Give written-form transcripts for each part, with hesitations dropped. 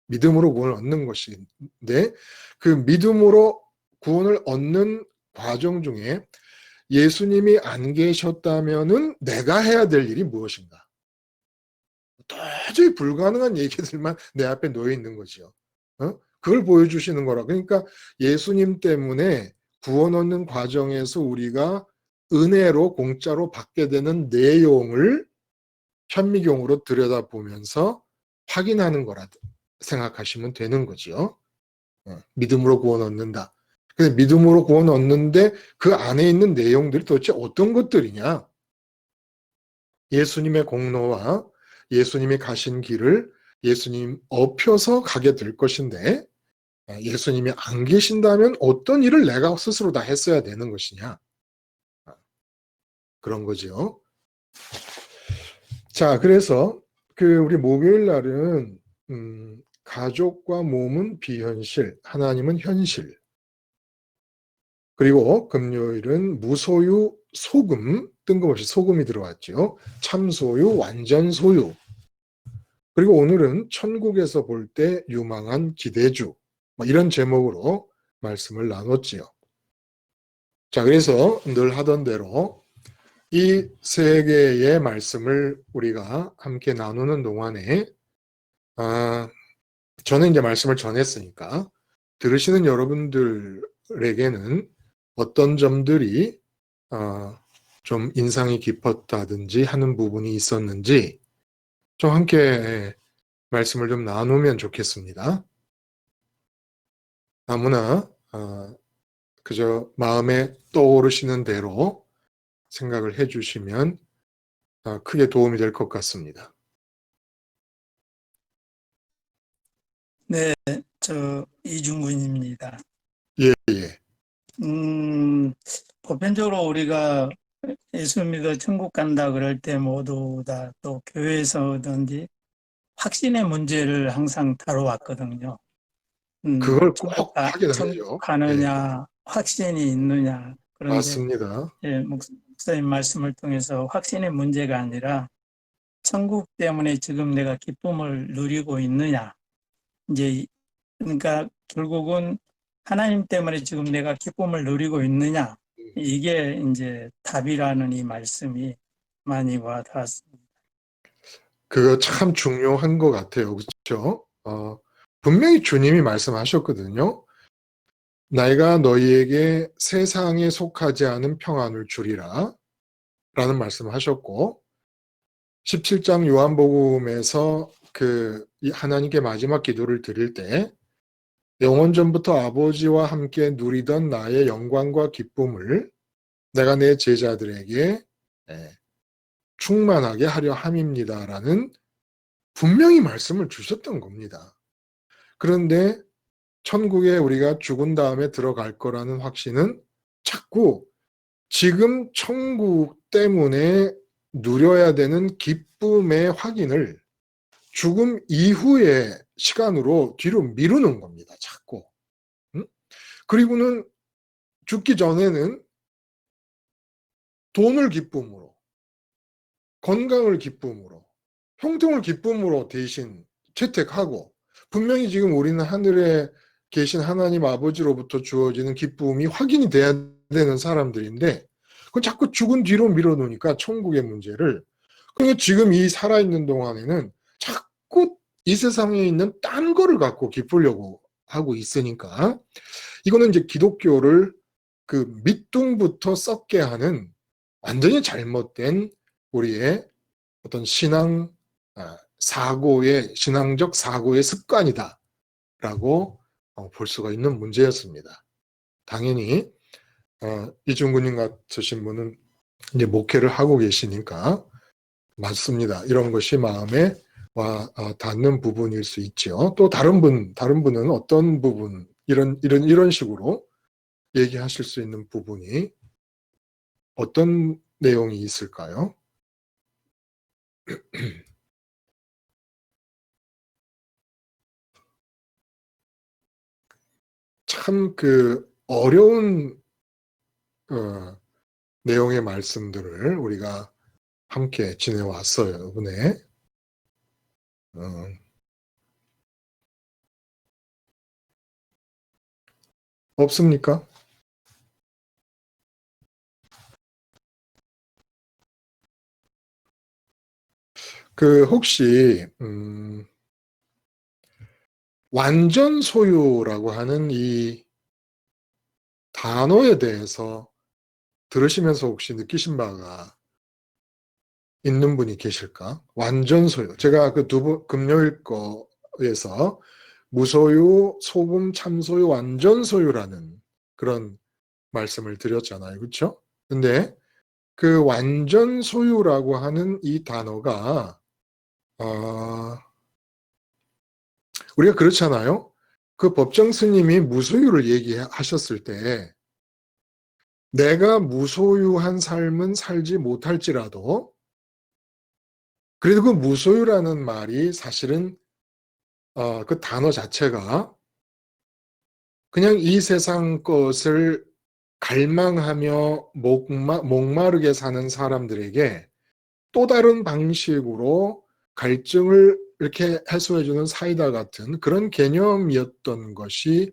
믿음으로 구원을 얻는 것인데 그 믿음으로 구원을 얻는 과정 중에 예수님이 안 계셨다면은 내가 해야 될 일이 무엇인가? 도저히 불가능한 얘기들만 내 앞에 놓여 있는 거지요. 그걸 보여주시는 거라. 그러니까 예수님 때문에 구원 얻는 과정에서 우리가 은혜로 공짜로 받게 되는 내용을 현미경으로 들여다보면서 확인하는 거라 생각하시면 되는 거지요. 믿음으로 구원 얻는다. 근데 믿음으로 구원 얻는데 그 안에 있는 내용들이 도대체 어떤 것들이냐? 예수님의 공로와 예수님이 가신 길을 예수님 업혀서 가게 될 것인데 예수님이 안 계신다면 어떤 일을 내가 스스로 다 했어야 되는 것이냐? 그런 거죠. 자, 그래서 우리 목요일 날은 가족과 몸은 비현실, 하나님은 현실. 그리고 금요일은 무소유, 소금, 뜬금없이 소금이 들어왔죠. 참소유, 완전 소유. 그리고 오늘은 천국에서 볼 때 유망한 기대주. 이런 제목으로 말씀을 나눴지요. 자, 그래서 늘 하던 대로 이 세 개의 말씀을 우리가 함께 나누는 동안에 저는 이제 말씀을 전했으니까 들으시는 여러분들에게는 어떤 점들이 좀 인상이 깊었다든지 하는 부분이 있었는지 좀 함께 말씀을 좀 나누면 좋겠습니다. 아무나 그저 마음에 떠오르시는 대로 생각을 해주시면 크게 도움이 될 것 같습니다. 네, 이중근입니다. 예, 예. 보편적으로 우리가 예수 믿어 천국 간다 그럴 때 모두 다 또 교회에서든지 확신의 문제를 항상 다뤄왔거든요. 그걸 천국 꼭 하게 되죠. 예, 가느냐, 확신이 있느냐. 그런데 맞습니다. 예, 목사님 말씀을 통해서 확신의 문제가 아니라 천국 때문에 지금 내가 기쁨을 누리고 있느냐. 이제 그러니까 결국은 하나님 때문에 지금 내가 기쁨을 누리고 있느냐. 이게 이제 답이라는 이 말씀이 많이 와닿았습니다. 그거 참 중요한 것 같아요. 그렇죠? 분명히 주님이 말씀하셨거든요. 내가 너희에게 세상에 속하지 않은 평안을 주리라 라는 말씀을 하셨고 17장 요한복음에서 하나님께 마지막 기도를 드릴 때 영원전부터 아버지와 함께 누리던 나의 영광과 기쁨을 내가 내 제자들에게 충만하게 하려 함입니다라는 분명히 말씀을 주셨던 겁니다. 그런데 천국에 우리가 죽은 다음에 들어갈 거라는 확신은 자꾸 지금 천국 때문에 누려야 되는 기쁨의 확인을 죽음 이후의 시간으로 뒤로 미루는 겁니다. 자꾸. 그리고는 죽기 전에는 돈을 기쁨으로, 건강을 기쁨으로, 형통을 기쁨으로 대신 채택하고 분명히 지금 우리는 하늘에 계신 하나님 아버지로부터 주어지는 기쁨이 확인이 돼야 되는 사람들인데 그건 자꾸 죽은 뒤로 밀어놓으니까 천국의 문제를 그러니까 지금 이 살아있는 동안에는 자꾸 이 세상에 있는 딴 거를 갖고 기쁘려고 하고 있으니까 이거는 이제 기독교를 그 밑둥부터 썩게 하는 완전히 잘못된 우리의 어떤 신앙적 사고의 습관이다라고 볼 수가 있는 문제였습니다. 당연히 이중근님 같으신 분은 이제 목회를 하고 계시니까 맞습니다. 이런 것이 마음에 닿는 부분일 수 있죠. 또 다른 분은 어떤 부분 이런 식으로 얘기하실 수 있는 부분이 어떤 내용이 있을까요? 참 어려운 내용의 말씀들을 우리가 함께 지내왔어요, 이번에. 없습니까? 혹시 완전 소유라고 하는 이 단어에 대해서 들으시면서 혹시 느끼신 바가 있는 분이 계실까? 완전 소유. 제가 그 금요일 거에서 무소유, 소금, 참소유, 완전 소유라는 그런 말씀을 드렸잖아요. 그렇죠? 근데 그 완전 소유라고 하는 이 단어가 우리가 그렇잖아요. 그 법정 스님이 무소유를 얘기하셨을 때 내가 무소유한 삶은 살지 못할지라도 그래도 그 무소유라는 말이 사실은 그 단어 자체가 그냥 이 세상 것을 갈망하며 목마르게 사는 사람들에게 또 다른 방식으로 갈증을 이렇게 해소해주는 사이다 같은 그런 개념이었던 것이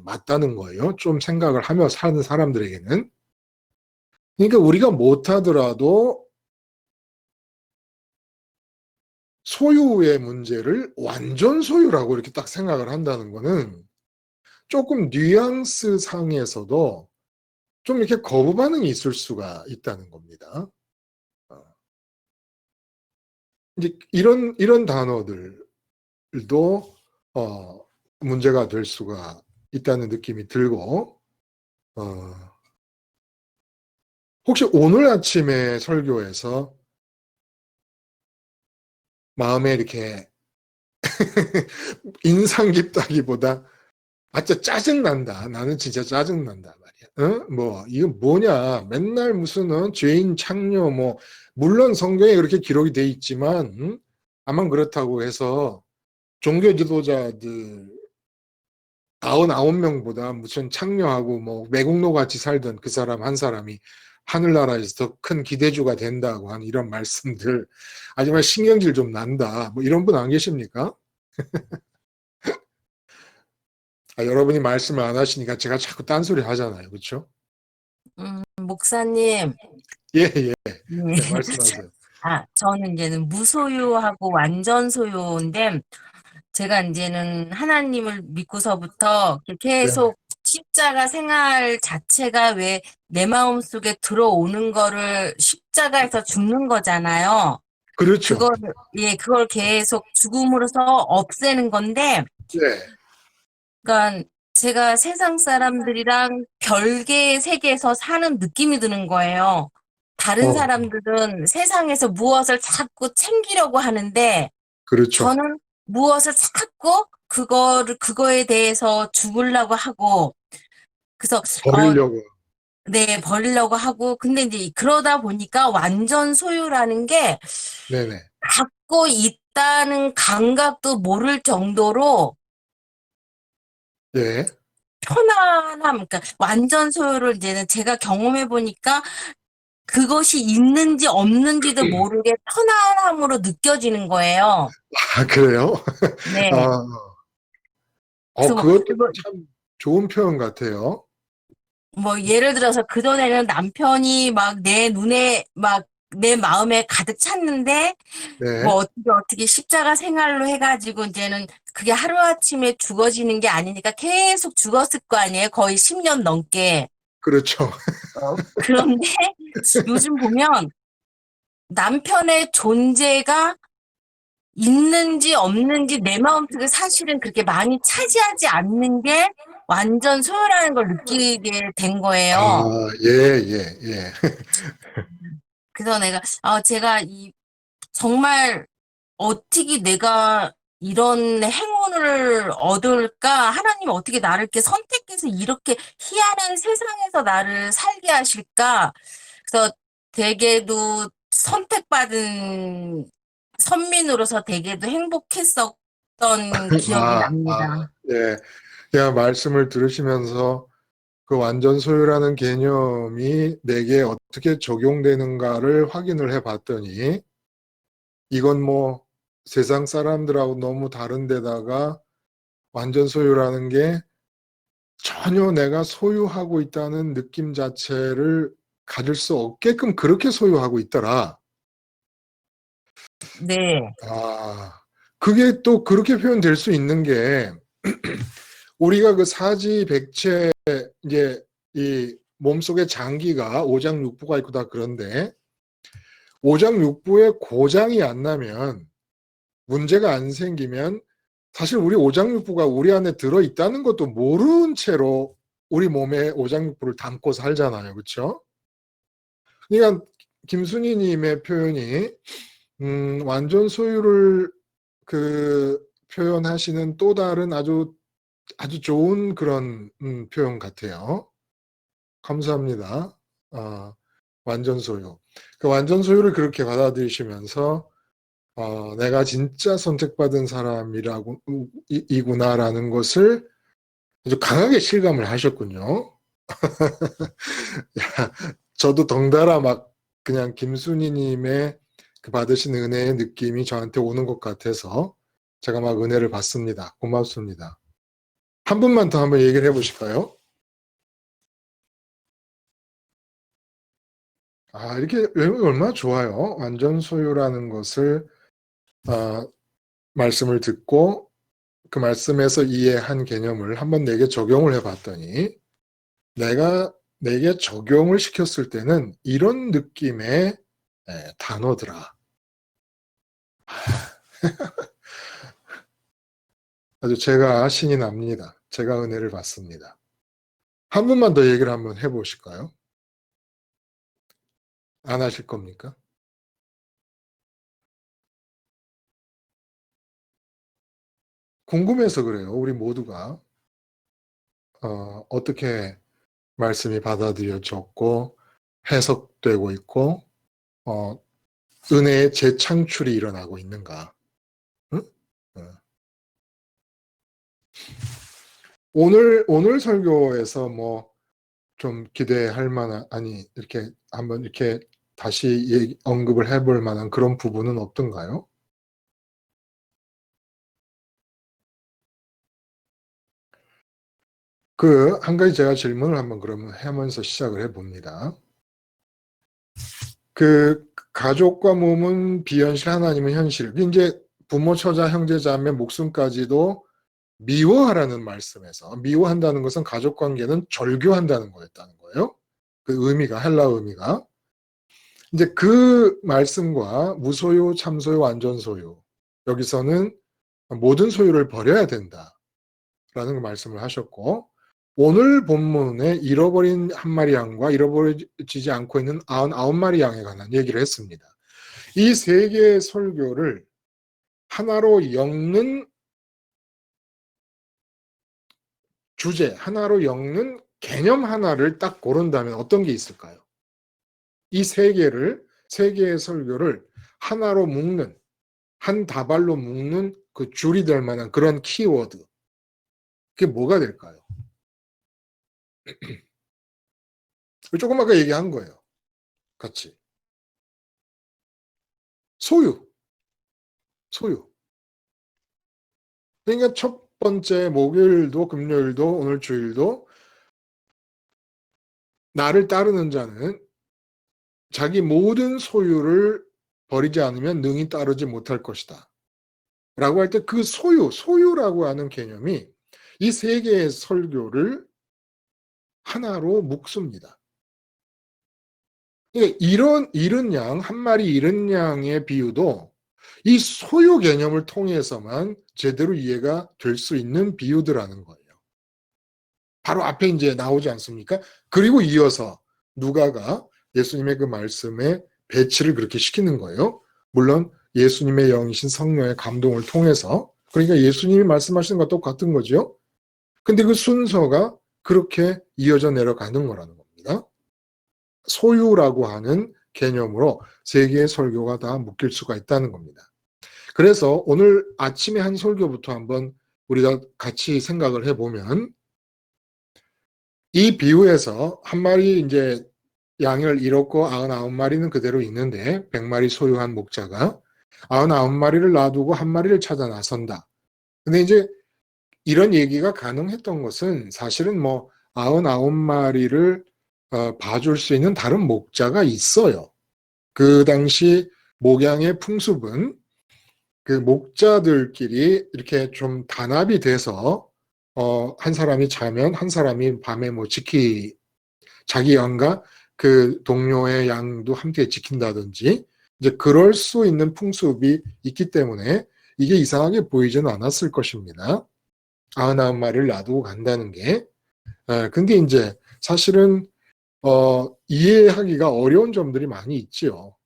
맞다는 거예요. 좀 생각을 하며 사는 사람들에게는. 그러니까 우리가 못하더라도 소유의 문제를 완전 소유라고 이렇게 딱 생각을 한다는 거는 조금 뉘앙스 상에서도 좀 이렇게 거부 반응이 있을 수가 있다는 겁니다. 이제 이런 단어들도 문제가 될 수가 있다는 느낌이 들고 혹시 오늘 아침에 설교에서 마음에 이렇게 인상 깊다기보다 진짜 짜증난다. 나는 진짜 짜증난다 말이야. 뭐 이거 뭐냐. 맨날 무슨 죄인 창녀 뭐 물론 성경에 그렇게 기록이 돼 있지만 다만 그렇다고 해서 종교 지도자들 99명보다 무슨 창녀하고 뭐 매국노 같이 살던 그 사람 한 사람이 하늘나라에서 더 큰 기대주가 된다고 하는 이런 말씀들 하지만 신경질 좀 난다. 뭐 이런 분 안 계십니까? 여러분이 말씀을 안 하시니까 제가 자꾸 딴소리 하잖아요. 그렇죠? 목사님, 예, 예. 네. 네, 말씀하세요. 저는 이제는 무소유하고 완전 소유인데, 제가 이제는 하나님을 믿고서부터 네네. 계속 십자가 생활 자체가 왜 내 마음속에 들어오는 거를 십자가에서 죽는 거잖아요. 그렇죠. 그걸 계속 죽음으로써 없애는 건데, 네. 그러니까 제가 세상 사람들이랑 별개의 세계에서 사는 느낌이 드는 거예요. 다른 어, 사람들은 세상에서 무엇을 자꾸 챙기려고 하는데 그렇죠. 저는 무엇을 자꾸 그거에 대해서 죽으려고 하고 그래서 버리려고. 네, 버리려고 하고 근데 이제 그러다 보니까 완전 소유라는 게 네네. 갖고 있다는 감각도 모를 정도로 예. 편안함, 그러니까 완전 소유를 이제는 제가 경험해 보니까 그것이 있는지 없는지도 모르게 편안함으로 느껴지는 거예요. 그래요? 네. 아, 그래서 그것도 참 좋은 표현 같아요. 뭐 예를 들어서 그전에는 남편이 막 내 눈에 막 내 마음에 가득 찼는데 뭐 네. 어떻게 십자가 생활로 해가지고 이제는 그게 하루아침에 죽어지는 게 아니니까 계속 죽었을 거 아니에요. 거의 10년 넘게. 그렇죠. 그런데 요즘 보면 남편의 존재가 있는지 없는지 내 마음속에 사실은 그렇게 많이 차지하지 않는 게 완전 소유라는 걸 느끼게 된 거예요. 예, 예, 예. 그래서 제가 정말 어떻게 내가 이런 행운을 얻을까? 하나님 어떻게 나를 이렇게 선택해서 이렇게 희한한 세상에서 나를 살게 하실까? 그래서 되게도 선택받은 선민으로서 되게도 행복했었던 기억이 납니다. 예. 야, 말씀을 들으시면서 그 완전 소유라는 개념이 내게 어떻게 적용되는가를 확인을 해 봤더니 이건 뭐 세상 사람들하고 너무 다른 데다가 완전 소유라는 게 전혀 내가 소유하고 있다는 느낌 자체를 가질 수 없게끔 그렇게 소유하고 있더라. 네. 그게 또 그렇게 표현될 수 있는 게 우리가 그 사지백체 이제 이 몸속에 장기가 오장육부가 있고 다 그런데 오장육부에 고장이 안 나면 문제가 안 생기면 사실 우리 오장육부가 우리 안에 들어 있다는 것도 모르는 채로 우리 몸에 오장육부를 담고 살잖아요. 그렇죠? 그러니까 김순희님의 표현이 완전 소유를 그 표현하시는 또 다른 아주 좋은 그런 표현 같아요. 감사합니다. 완전 소유. 그 완전 소유를 그렇게 받아들이시면서 내가 진짜 선택받은 사람이라고 이구나라는 것을 아주 강하게 실감을 하셨군요. 저도 덩달아 막 그냥 김순희님의 그 받으신 은혜의 느낌이 저한테 오는 것 같아서 제가 막 은혜를 받습니다. 고맙습니다. 한 분만 더 한번 얘기를 해보실까요? 이렇게 얼마나 좋아요. 완전 소유라는 것을 말씀을 듣고 그 말씀에서 이해한 개념을 한번 내게 적용을 해봤더니 내게 적용을 시켰을 때는 이런 느낌의 단어더라. 아주 제가 신이 납니다. 제가 은혜를 받습니다. 한 분만 더 얘기를 한번 해보실까요? 안 하실 겁니까? 궁금해서 그래요. 우리 모두가 어떻게 말씀이 받아들여졌고 해석되고 있고 은혜의 재창출이 일어나고 있는가? 응? 오늘 설교에서 뭐 좀 기대할 만한 이렇게 한번 이렇게 다시 언급을 해볼 만한 그런 부분은 없던가요? 한 가지 제가 질문을 한번 그러면 하면서 시작을 해봅니다. 가족과 몸은 비현실, 하나님은 현실. 이제 부모, 처자, 형제, 자매, 목숨까지도 미워하라는 말씀에서 미워한다는 것은 가족관계는 절교한다는 거였다는 거예요. 그 의미가 헬라 의미가 이제 그 말씀과 무소유, 참소유, 완전소유 여기서는 모든 소유를 버려야 된다라는 그 말씀을 하셨고 오늘 본문에 잃어버린 한 마리 양과 잃어버리지 않고 있는 99마리 양에 관한 얘기를 했습니다. 이 세 개의 설교를 하나로 엮는 주제, 하나로 엮는 개념 하나를 딱 고른다면 어떤 게 있을까요? 이 세 개의 설교를 하나로 묶는, 한 다발로 묶는 그 줄이 될 만한 그런 키워드. 그게 뭐가 될까요? 조금 아까 얘기한 거예요. 같이. 소유. 그러니까 첫 번째 목요일도 금요일도 오늘 주일도 나를 따르는 자는 자기 모든 소유를 버리지 않으면 능히 따르지 못할 것이다. 라고 할 때 그 소유라고 하는 개념이 이 세 개의 설교를 하나로 묶습니다. 잃은 양, 한 마리 잃은 양의 비유도 이 소유 개념을 통해서만 제대로 이해가 될 수 있는 비유들라는 거예요. 바로 앞에 이제 나오지 않습니까? 그리고 이어서 누가가 예수님의 그 말씀에 배치를 그렇게 시키는 거예요. 물론 예수님의 영이신 성령의 감동을 통해서 그러니까 예수님이 말씀하시는 것과 똑같은 거죠. 근데 그 순서가 그렇게 이어져 내려가는 거라는 겁니다. 소유라고 하는 개념으로 세 개의 설교가 다 묶일 수가 있다는 겁니다. 그래서 오늘 아침에 한 설교부터 한번 우리가 같이 생각을 해보면 이 비유에서 한 마리 이제 양을 잃었고 99마리는 그대로 있는데 100마리 소유한 목자가 99마리를 놔두고 한 마리를 찾아 나선다. 근데 이제 이런 얘기가 가능했던 것은 사실은 뭐 99마리를 봐줄 수 있는 다른 목자가 있어요. 그 당시 목양의 풍습은 그 목자들끼리 이렇게 좀 단합이 돼서 한 사람이 자면 한 사람이 밤에 뭐 자기 양과 그 동료의 양도 함께 지킨다든지 이제 그럴 수 있는 풍습이 있기 때문에 이게 이상하게 보이지는 않았을 것입니다. 99마리를 놔두고 간다는 게. 근데 이제 사실은 이해하기가 어려운 점들이 많이 있지요.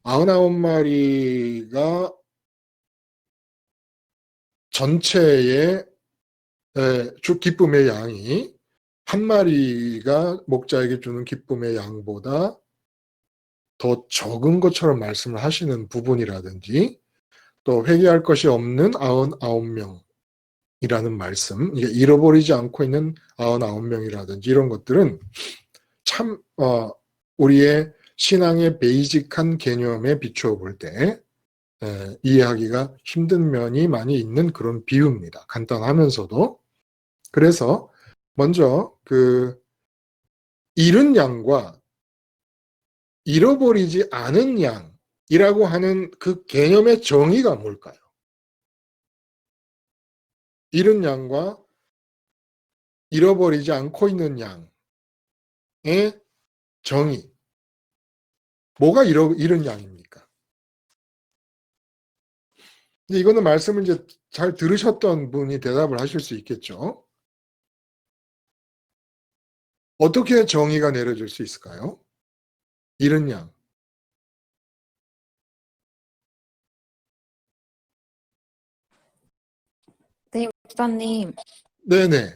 99마리가 전체의 기쁨의 양이 한 마리가 목자에게 주는 기쁨의 양보다 더 적은 것처럼 말씀을 하시는 부분이라든지 또 회개할 것이 없는 99명이라는 말씀, 이게 잃어버리지 않고 있는 99명이라든지 이런 것들은 참 우리의 신앙의 베이직한 개념에 비추어 볼 때 이해하기가 힘든 면이 많이 있는 그런 비유입니다. 간단하면서도. 그래서 먼저 그 잃은 양과 잃어버리지 않은 양이라고 하는 그 개념의 정의가 뭘까요? 잃은 양과 잃어버리지 않고 있는 양의 정의. 뭐가 잃은 양입니까? 근데 이거는 말씀을 이제 잘 들으셨던 분이 대답을 하실 수 있겠죠. 어떻게 정의가 내려질 수 있을까요? 잃은 양. 네, 목사님. 네네.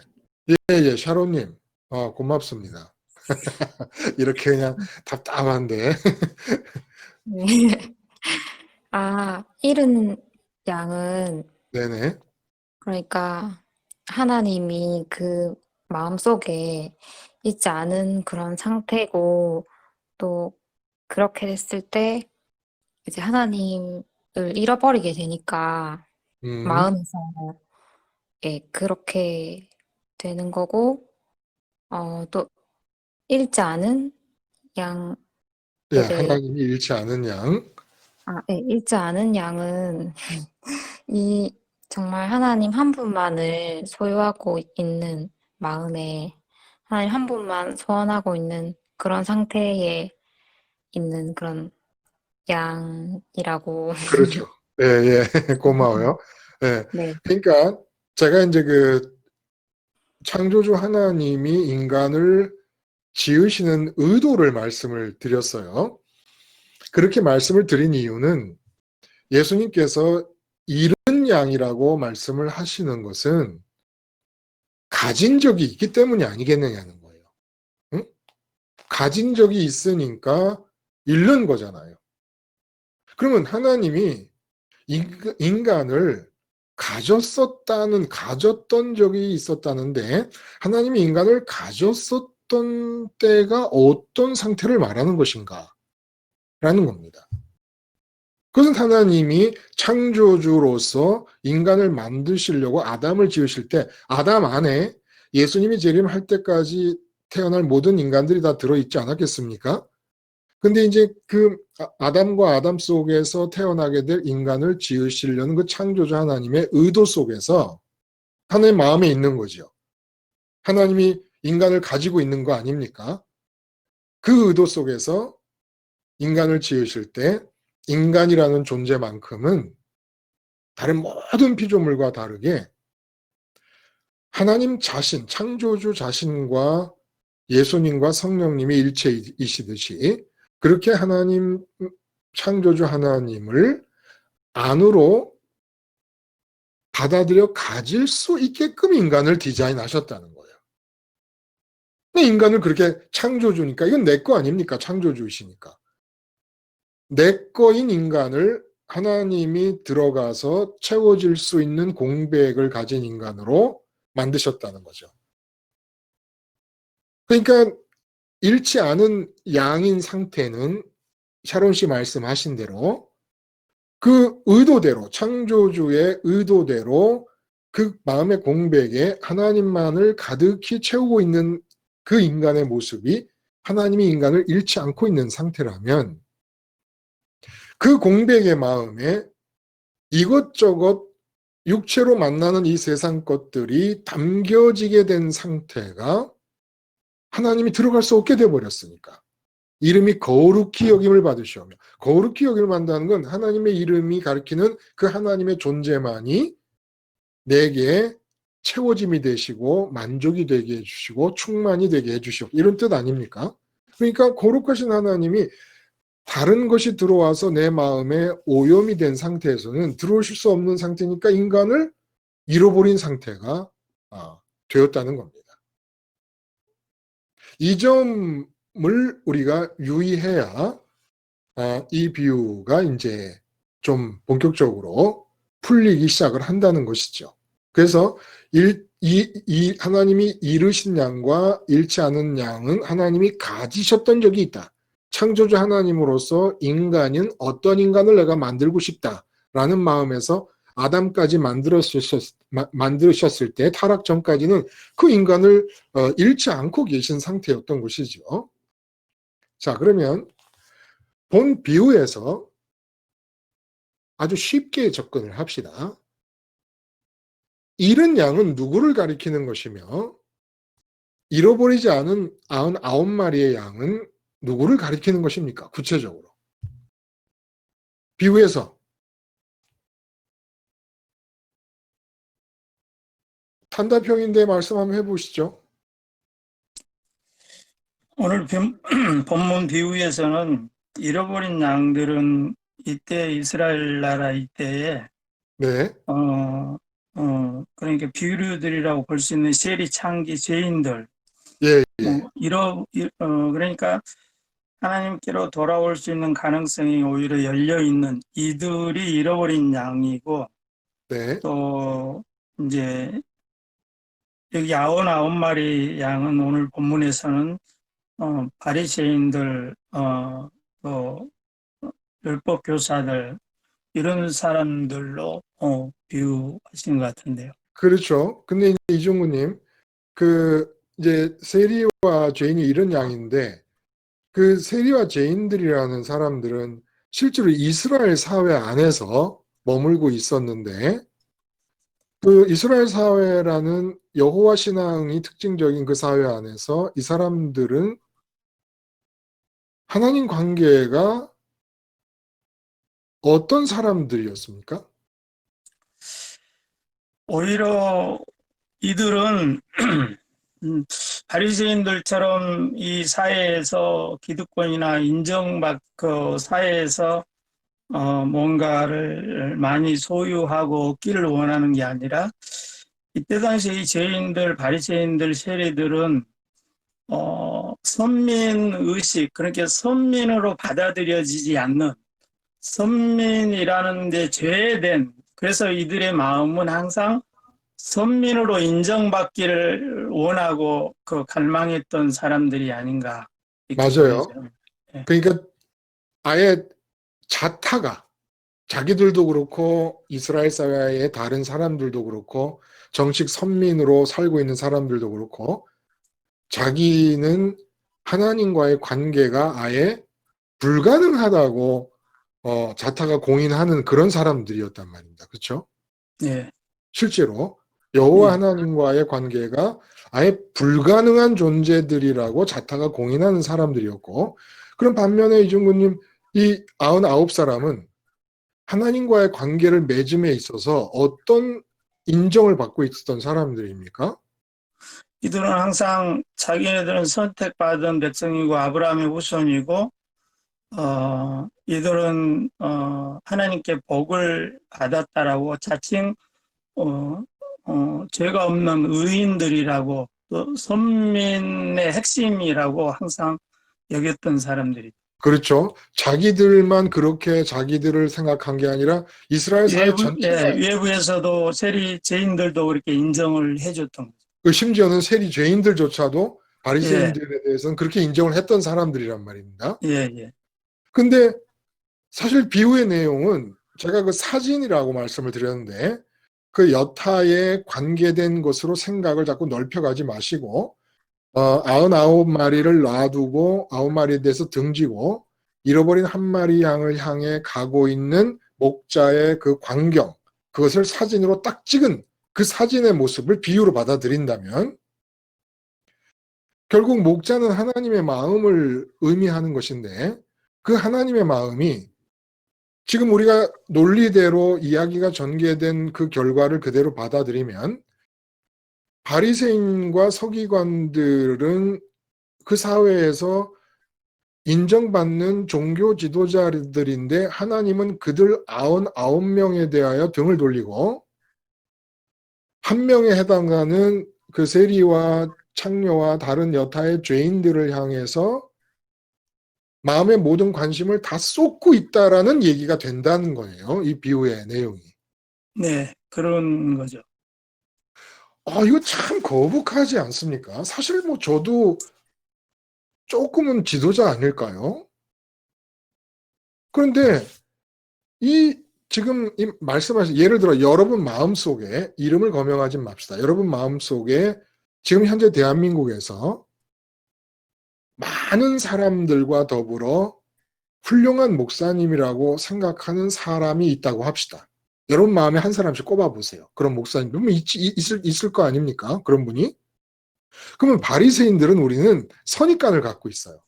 예, 샤론님. 고맙습니다. 이렇게 그냥 답답한데. 네. 잃은 양은, 네네. 그러니까, 하나님이 그 마음속에 있지 않은 그런 상태고, 또, 그렇게 됐을 때, 이제 하나님을 잃어버리게 되니까, 마음에서, 예, 그렇게 되는 거고, 또, 잃지 않은 양에 예, 대해, 하나님이 잃지 않은 양. 예, 잃지 않은 양은, 이 정말 하나님 한 분만을 소유하고 있는 마음에 하나님 한 분만 소원하고 있는 그런 상태에 있는 그런 양이라고. 그렇죠. 예, 예. 고마워요. 예. 네, 그러니까 제가 이제 그 창조주 하나님이 인간을 지으시는 의도를 말씀을 드렸어요. 그렇게 말씀을 드린 이유는 예수님께서 잃은 양이라고 말씀을 하시는 것은 가진 적이 있기 때문이 아니겠느냐는 거예요. 응? 가진 적이 있으니까 잃는 거잖아요. 그러면 하나님이 인간을 가졌던 적이 있었다는데 하나님이 인간을 가졌었던 때가 어떤 상태를 말하는 것인가? 라는 겁니다. 그것은 하나님이 창조주로서 인간을 만드시려고 아담을 지으실 때 아담 안에 예수님이 재림할 때까지 태어날 모든 인간들이 다 들어있지 않았겠습니까? 근데 이제 그 아담과 아담 속에서 태어나게 될 인간을 지으시려는 그 창조주 하나님의 의도 속에서 하나님 마음에 있는 거죠. 하나님이 인간을 가지고 있는 거 아닙니까? 그 의도 속에서 인간을 지으실 때 인간이라는 존재만큼은 다른 모든 피조물과 다르게 하나님 자신, 창조주 자신과 예수님과 성령님이 일체이시듯이 그렇게 하나님, 창조주 하나님을 안으로 받아들여 가질 수 있게끔 인간을 디자인하셨다는 거예요. 인간을 그렇게 창조주니까 이건 내 거 아닙니까? 창조주이시니까. 내 거인 인간을 하나님이 들어가서 채워질 수 있는 공백을 가진 인간으로 만드셨다는 거죠. 그러니까 잃지 않은 양인 상태는 샤론 씨 말씀하신 대로 그 의도대로 창조주의 의도대로 그 마음의 공백에 하나님만을 가득히 채우고 있는 그 인간의 모습이 하나님이 인간을 잃지 않고 있는 상태라면 그 공백의 마음에 이것저것 육체로 만나는 이 세상 것들이 담겨지게 된 상태가 하나님이 들어갈 수 없게 돼버렸으니까 이름이 거룩히 여김을 받으시오며, 거룩히 여김을 받는다는 건 하나님의 이름이 가리키는 그 하나님의 존재만이 내게 채워짐이 되시고 만족이 되게 해주시고 충만이 되게 해주시고 이런 뜻 아닙니까? 그러니까 거룩하신 하나님이 다른 것이 들어와서 내 마음에 오염이 된 상태에서는 들어오실 수 없는 상태니까 인간을 잃어버린 상태가 되었다는 겁니다. 이 점을 우리가 유의해야 이 비유가 이제 좀 본격적으로 풀리기 시작을 한다는 것이죠. 그래서 이 하나님이 잃으신 양과 잃지 않은 양은 하나님이 가지셨던 적이 있다. 창조주 하나님으로서 인간은 어떤 인간을 내가 만들고 싶다라는 마음에서 아담까지 만드셨을 때 타락 전까지는 그 인간을 잃지 않고 계신 상태였던 것이죠. 자, 그러면 본 비유에서 아주 쉽게 접근을 합시다. 잃은 양은 누구를 가리키는 것이며 잃어버리지 않은 99마리의 양은 누구를 가리키는 것입니까? 구체적으로. 비유에서 탄답형인데 말씀 한번 해보시죠. 오늘 본문 비유에서는 잃어버린 양들은 이때 이스라엘 나라 이때에 네, 그러니까 비류들이라고 볼 수 있는 세리 창기 죄인들, 예, 그러니까 하나님께로 돌아올 수 있는 가능성이 오히려 열려 있는 이들이 잃어버린 양이고, 네, 또 이제 여기 99마리 양은 오늘 본문에서는 바리새인들, 또 율법 교사들 이런 사람들로 비유하신 것 같은데요. 그렇죠. 근데 이제 이종구님, 이제 세리와 죄인이 이런 양인데, 그 세리와 죄인들이라는 사람들은 실제로 이스라엘 사회 안에서 머물고 있었는데, 그 이스라엘 사회라는 여호와 신앙이 특징적인 그 사회 안에서 이 사람들은 하나님 관계가 어떤 사람들이었습니까? 오히려 이들은 바리새인들처럼 이 사회에서 기득권이나 인정받고 사회에서 뭔가를 많이 소유하고 얻기를 원하는 게 아니라 이때 당시 이 죄인들, 바리새인들, 세리들은 선민의식, 그러니까 선민으로 받아들여지지 않는 선민이라는 데 죄된, 그래서 이들의 마음은 항상 선민으로 인정받기를 원하고 갈망했던 사람들이 아닌가. 맞아요. 보여져요. 그러니까 아예 자기들도 그렇고 이스라엘 사회의 다른 사람들도 그렇고 정식 선민으로 살고 있는 사람들도 그렇고 자기는 하나님과의 관계가 아예 불가능하다고 자타가 공인하는 그런 사람들이었단 말입니다. 그렇죠? 예. 실제로 여호와 예. 하나님과의 관계가 아예 불가능한 존재들이라고 자타가 공인하는 사람들이었고, 그럼 반면에 이중구님, 이 99사람은 하나님과의 관계를 맺음에 있어서 어떤 인정을 받고 있었던 사람들입니까? 이들은 항상 자기네들은 선택받은 백성이고 아브라함의 후손이고 이들은 하나님께 복을 받았다라고 자칭 죄가 없는 의인들이라고 또 선민의 핵심이라고 항상 여겼던 사람들이. 그렇죠. 자기들만 그렇게 자기들을 생각한 게 아니라 이스라엘 사회 전체가 외부에서도 세리 죄인들도 그렇게 인정을 해줬던 거죠. 심지어는 세리 죄인들조차도 예. 바리새인들에 대해서는 그렇게 인정을 했던 사람들이란 말입니다. 예. 근데 사실 비유의 내용은 제가 그 사진이라고 말씀을 드렸는데 그 여타에 관계된 것으로 생각을 자꾸 넓혀가지 마시고 99마리를 놔두고 9마리에 대해서 등지고 잃어버린 한 마리 양을 향해 가고 있는 목자의 그 광경, 그것을 사진으로 딱 찍은 그 사진의 모습을 비유로 받아들인다면 결국 목자는 하나님의 마음을 의미하는 것인데 그 하나님의 마음이 지금 우리가 논리대로 이야기가 전개된 그 결과를 그대로 받아들이면 바리새인과 서기관들은 그 사회에서 인정받는 종교 지도자들인데 하나님은 그들 99명에 대하여 등을 돌리고 한 명에 해당하는 그 세리와 창녀와 다른 여타의 죄인들을 향해서 마음의 모든 관심을 다 쏟고 있다라는 얘기가 된다는 거예요. 이 비유의 내용이. 네, 그런 거죠. 이거 참 거북하지 않습니까? 사실 뭐 저도 조금은 지도자 아닐까요? 그런데 지금 말씀하신 예를 들어 여러분 마음속에 이름을 거명하지 맙시다. 여러분 마음속에 지금 현재 대한민국에서 많은 사람들과 더불어 훌륭한 목사님이라고 생각하는 사람이 있다고 합시다. 여러분 마음에 한 사람씩 꼽아보세요. 그런 목사님 있을 거 아닙니까? 그런 분이. 그러면 바리새인들은 우리는 선입관을 갖고 있어요.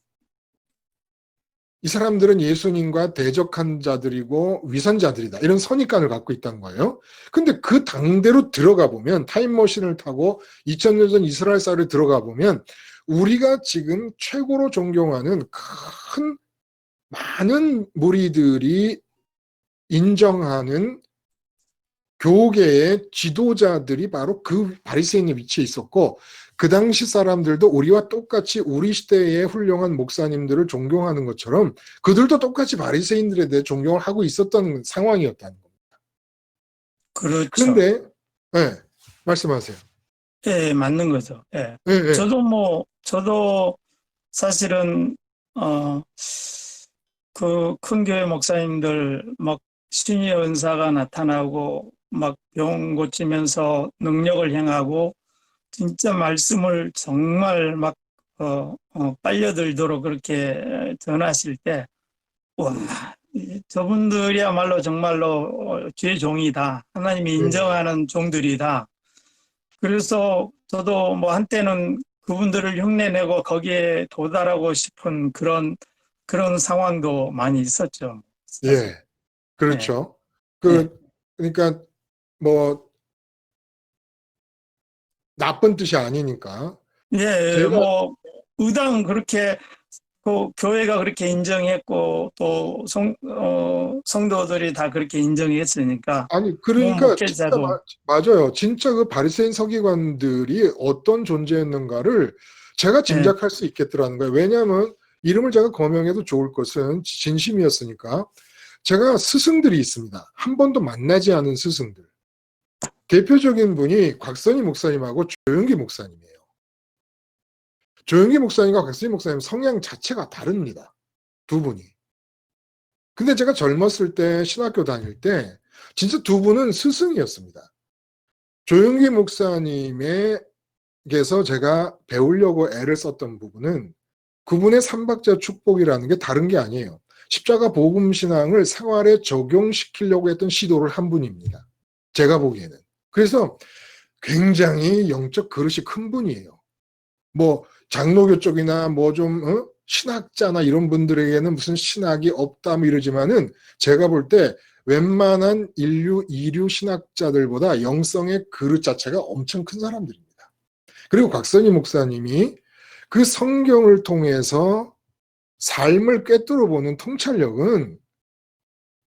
이 사람들은 예수님과 대적한 자들이고 위선자들이다. 이런 선입관을 갖고 있다는 거예요. 근데 그 당대로 들어가 보면 타임머신을 타고 2000년 전 이스라엘 사회를 들어가 보면 우리가 지금 최고로 존경하는 많은 무리들이 인정하는 교계의 지도자들이 바로 그 바리새인의 위치에 있었고 그 당시 사람들도 우리와 똑같이 우리 시대의 훌륭한 목사님들을 존경하는 것처럼 그들도 똑같이 바리새인들에 대해 존경을 하고 있었던 상황이었다는 겁니다. 그렇죠. 그런데 말씀하세요. 예, 맞는 거죠. 예. 네. 저도 사실은 그 큰 교회 목사님들 막 신의 은사가 나타나고 막 병 고치면서 능력을 행하고 진짜 말씀을 정말 막 빨려들도록 그렇게 전하실 때 와, 저분들이야말로 정말로 주의 종이다. 하나님이 인정하는 종들이다. 그래서 저도 뭐 한때는 그분들을 흉내내고 거기에 도달하고 싶은 그런 상황도 많이 있었죠. 사실. 예, 그렇죠. 네. 그러니까 뭐 나쁜 뜻이 아니니까. 예, 뭐 의당 그렇게 그 교회가 그렇게 인정했고 또 성도들이 다 그렇게 인정했으니까 아니 그러니까 진짜 목회자도 맞아요. 진짜 그 바리새인 서기관들이 어떤 존재였는가를 제가 짐작할 수 있겠더라는 거예요. 왜냐하면 이름을 제가 거명해도 좋을 것은 진심이었으니까. 제가 스승들이 있습니다. 한 번도 만나지 않은 스승들. 대표적인 분이 곽선희 목사님하고 조영기 목사님이에요. 조영기 목사님과 곽선희 목사님 성향 자체가 다릅니다. 두 분이. 근데 제가 젊었을 때 신학교 다닐 때 진짜 두 분은 스승이었습니다. 조영기 목사님에게서 제가 배우려고 애를 썼던 부분은 그분의 삼박자 축복이라는 게 다른 게 아니에요. 십자가 복음 신앙을 생활에 적용시키려고 했던 시도를 한 분입니다. 제가 보기에는. 그래서 굉장히 영적 그릇이 큰 분이에요. 뭐 장로교 쪽이나 뭐 좀 신학자나 이런 분들에게는 무슨 신학이 없다 뭐 이러지만은 제가 볼 때 웬만한 이류 신학자들보다 영성의 그릇 자체가 엄청 큰 사람들입니다. 그리고 곽선희 목사님이 그 성경을 통해서 삶을 꿰뚫어 보는 통찰력은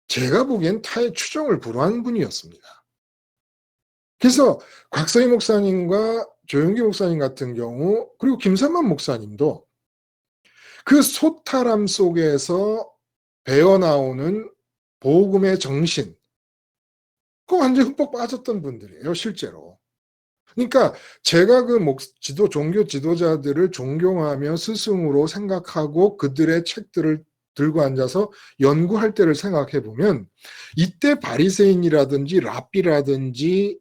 제가 보기엔 타의 추종을 불허한 분이었습니다. 그래서 곽선희 목사님과 조영기 목사님 같은 경우 그리고 김삼만 목사님도 그 소탈함 속에서 배어나오는 복음의 정신 그거 완전히 흠뻑 빠졌던 분들이에요. 실제로. 그러니까 제가 그 종교 지도자들을 존경하며 스승으로 생각하고 그들의 책들을 들고 앉아서 연구할 때를 생각해 보면 이때 바리새인이라든지 랍비라든지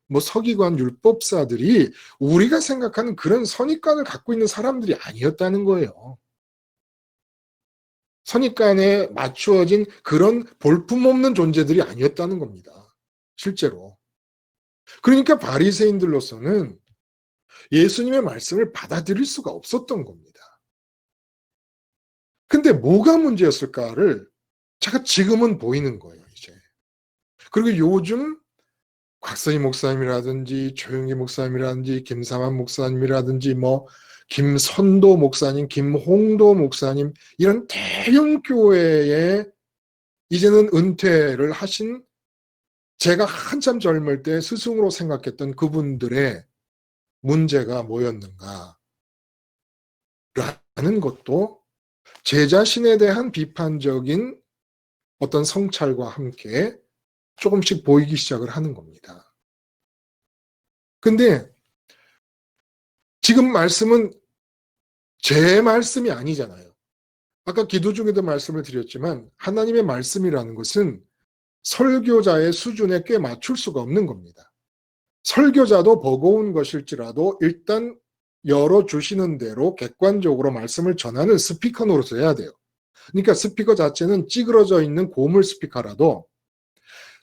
뭐 서기관 율법사들이 우리가 생각하는 그런 선입관을 갖고 있는 사람들이 아니었다는 거예요. 선입관에 맞추어진 그런 볼품없는 존재들이 아니었다는 겁니다. 실제로. 그러니까 바리새인들로서는 예수님의 말씀을 받아들일 수가 없었던 겁니다. 근데 뭐가 문제였을까를 제가 지금은 보이는 거예요, 이제. 그리고 요즘 곽선희 목사님이라든지 조영기 목사님이라든지 김삼환 목사님이라든지 뭐 김선도 목사님, 김홍도 목사님 이런 대형 교회에 이제는 은퇴를 하신 제가 한참 젊을 때 스승으로 생각했던 그분들의 문제가 뭐였는가 라는 것도 제 자신에 대한 비판적인 어떤 성찰과 함께 조금씩 보이기 시작을 하는 겁니다. 근데 지금 말씀은 제 말씀이 아니잖아요. 아까 기도 중에도 말씀을 드렸지만 하나님의 말씀이라는 것은 설교자의 수준에 꽤 맞출 수가 없는 겁니다. 설교자도 버거운 것일지라도 일단 열어주시는 대로 객관적으로 말씀을 전하는 스피커 노릇을 해야 돼요. 그러니까 스피커 자체는 찌그러져 있는 고물 스피커라도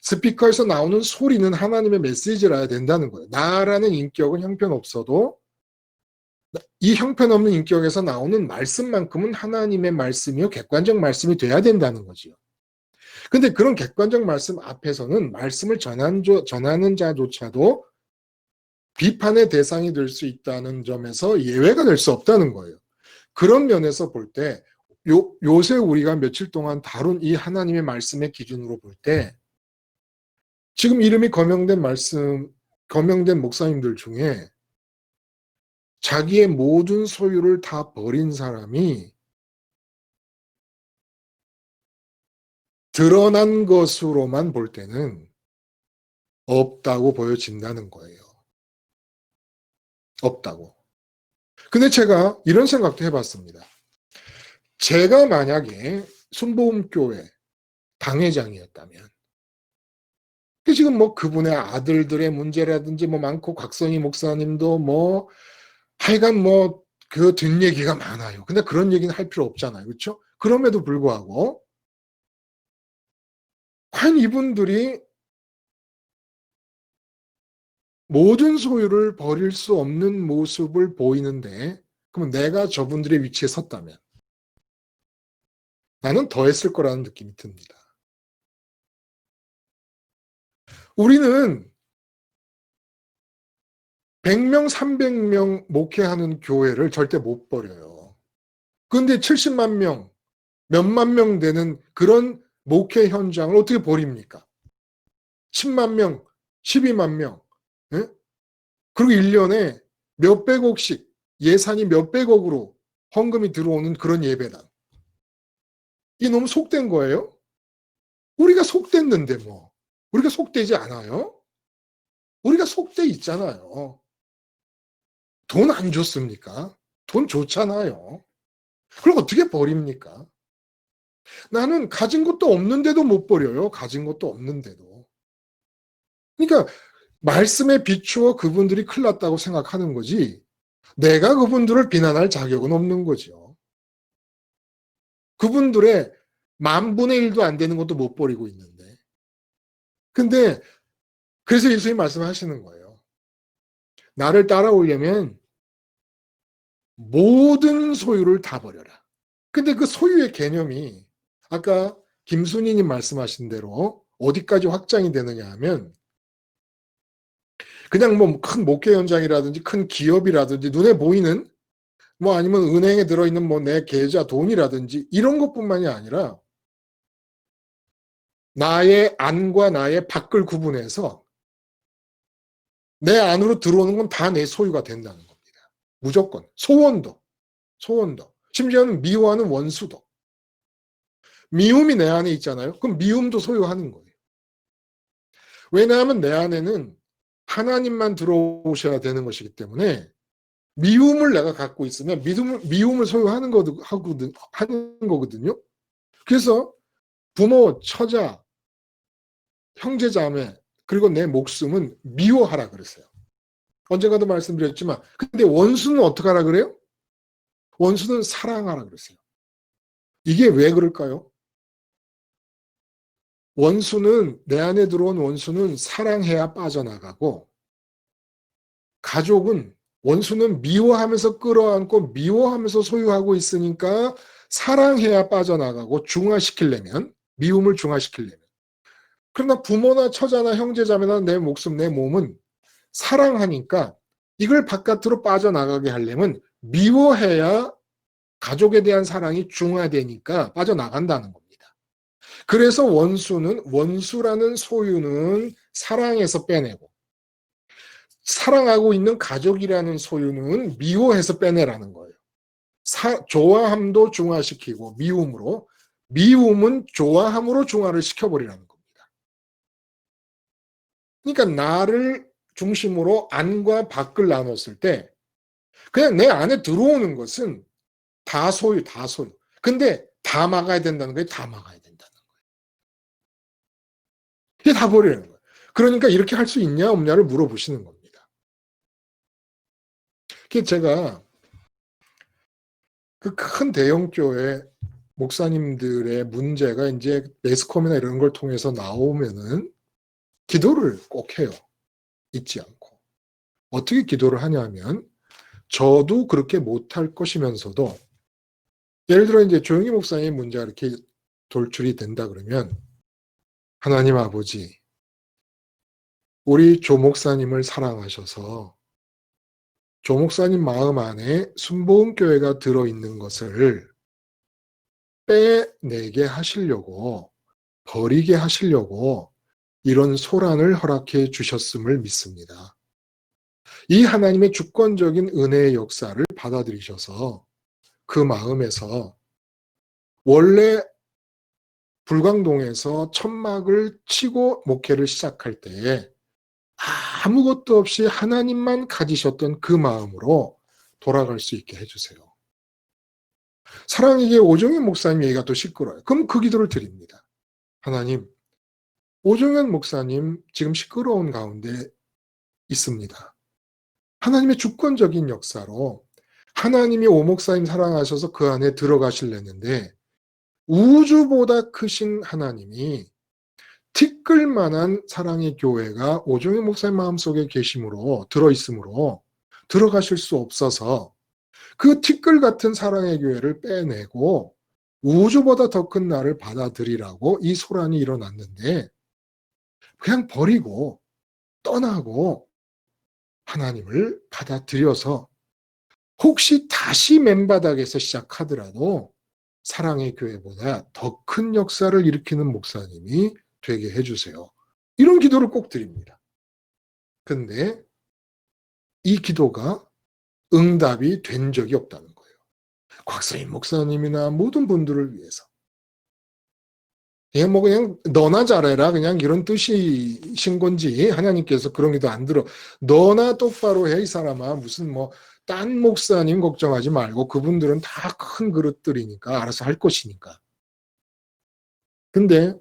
스피커에서 나오는 소리는 하나님의 메시지라야 된다는 거예요. 나라는 인격은 형편없어도 이 형편없는 인격에서 나오는 말씀만큼은 하나님의 말씀이요 객관적 말씀이 돼야 된다는 거지요. 근데 그런 객관적 말씀 앞에서는 말씀을 전하는 자조차도 비판의 대상이 될 수 있다는 점에서 예외가 될 수 없다는 거예요. 그런 면에서 볼 때 요새 우리가 며칠 동안 다룬 이 하나님의 말씀의 기준으로 볼 때 지금 이름이 거명된 목사님들 중에 자기의 모든 소유를 다 버린 사람이 드러난 것으로만 볼 때는 없다고 보여진다는 거예요. 없다고. 근데 제가 이런 생각도 해봤습니다. 제가 만약에 순복음교회 당회장이었다면 지금 뭐 그분의 아들들의 문제라든지 뭐 많고 곽선희 목사님도 뭐 하여간 뭐 그 뒷얘기가 많아요. 근데 그런 얘기는 할 필요 없잖아요. 그렇죠? 그럼에도 불구하고 과연 이분들이 모든 소유를 버릴 수 없는 모습을 보이는데 그러면 내가 저분들의 위치에 섰다면 나는 더 했을 거라는 느낌이 듭니다. 우리는 100명, 300명 목회하는 교회를 절대 못 버려요. 그런데 70만 명, 몇만 명 되는 그런 목회 현장을 어떻게 버립니까? 10만 명, 12만 명. 예? 그리고 1년에 몇백억씩 예산이 몇백억으로 헌금이 들어오는 그런 예배당. 이게 너무 속된 거예요? 우리가 속됐는데 뭐. 우리가 속되지 않아요? 우리가 속돼 있잖아요. 돈 안 줬습니까? 돈 좋잖아요. 그럼 어떻게 버립니까? 나는 가진 것도 없는데도 못 버려요. 가진 것도 없는데도. 그러니까 말씀에 비추어 그분들이 큰일 났다고 생각하는 거지 내가 그분들을 비난할 자격은 없는 거죠. 그분들의 10,000분의 1도 안 되는 것도 못 버리고 있는데. 근데 그래서 예수님 말씀하시는 거예요. 나를 따라오려면 모든 소유를 다 버려라. 근데 그 소유의 개념이 아까 김순희님 말씀하신 대로 어디까지 확장이 되느냐 하면 그냥 뭐 큰 목회 현장이라든지 큰 기업이라든지 눈에 보이는 뭐 아니면 은행에 들어있는 뭐 내 계좌 돈이라든지 이런 것뿐만이 아니라 나의 안과 나의 밖을 구분해서 내 안으로 들어오는 건 다 내 소유가 된다는 겁니다. 무조건. 소원도. 심지어는 미워하는 원수도. 미움이 내 안에 있잖아요. 그럼 미움도 소유하는 거예요. 왜냐하면 내 안에는 하나님만 들어오셔야 되는 것이기 때문에 미움을 내가 갖고 있으면 미움을 소유하는 거거든요. 그래서 부모, 처자, 형제, 자매, 그리고 내 목숨은 미워하라 그랬어요. 언젠가도 말씀드렸지만, 근데 원수는 어떻게 하라 그래요? 원수는 사랑하라 그랬어요. 이게 왜 그럴까요? 원수는, 내 안에 들어온 원수는 사랑해야 빠져나가고, 가족은, 원수는 미워하면서 끌어안고 미워하면서 소유하고 있으니까 사랑해야 빠져나가고 중화시키려면, 미움을 중화시키려면. 그러나 부모나 처자나 형제자매나 내 목숨, 내 몸은 사랑하니까 이걸 바깥으로 빠져나가게 하려면 미워해야 가족에 대한 사랑이 중화되니까 빠져나간다는 겁니다. 그래서 원수라는 소유는 사랑해서 빼내고, 사랑하고 있는 가족이라는 소유는 미워해서 빼내라는 거예요. 좋아함도 중화시키고 미움은 좋아함으로 중화를 시켜버리라는 겁니다. 그러니까 나를 중심으로 안과 밖을 나눴을 때 그냥 내 안에 들어오는 것은 다 소유. 근데 다 막아야 된다는 거예요. 다 막아야 된다는 거예요. 이게 다 버리는 거예요. 그러니까 이렇게 할 수 있냐 없냐를 물어보시는 겁니다. 제가 그 큰 대형교회 목사님들의 문제가 이제 매스컴이나 이런 걸 통해서 나오면은 기도를 꼭 해요. 잊지 않고. 어떻게 기도를 하냐면, 저도 그렇게 못할 것이면서도, 예를 들어 이제 조영희 목사님 문제가 이렇게 돌출이 된다 그러면, 하나님 아버지, 우리 조 목사님을 사랑하셔서 조 목사님 마음 안에 순복음교회가 들어있는 것을 빼내게 하시려고, 버리게 하시려고 이런 소란을 허락해 주셨음을 믿습니다. 이 하나님의 주권적인 은혜의 역사를 받아들이셔서 그 마음에서 원래 불광동에서 천막을 치고 목회를 시작할 때에 아무것도 없이 하나님만 가지셨던 그 마음으로 돌아갈 수 있게 해주세요. 사랑에게 오정현 목사님 얘기가 또 시끄러워요. 그럼 그 기도를 드립니다. 하나님, 오정현 목사님 지금 시끄러운 가운데 있습니다. 하나님의 주권적인 역사로 하나님이 오 목사님 사랑하셔서 그 안에 들어가시려는데 우주보다 크신 하나님이 티끌만한 사랑의 교회가 오정현 목사님 마음속에 계심으로 들어있으므로 들어가실 수 없어서 그 티끌 같은 사랑의 교회를 빼내고 우주보다 더 큰 나를 받아들이라고 이 소란이 일어났는데 그냥 버리고 떠나고 하나님을 받아들여서 혹시 다시 맨바닥에서 시작하더라도 사랑의 교회보다 더 큰 역사를 일으키는 목사님이 되게 해주세요. 이런 기도를 꼭 드립니다. 근데 이 기도가 응답이 된 적이 없다는 거예요. 곽서인 목사님이나 모든 분들을 위해서. 그냥 너나 잘해라 그냥 이런 뜻이신 건지 하나님께서 그런 기도 안 들어. 너나 똑바로 해 이 사람아. 무슨 딴 목사님 걱정하지 말고 그분들은 다 큰 그릇들이니까 알아서 할 것이니까. 근데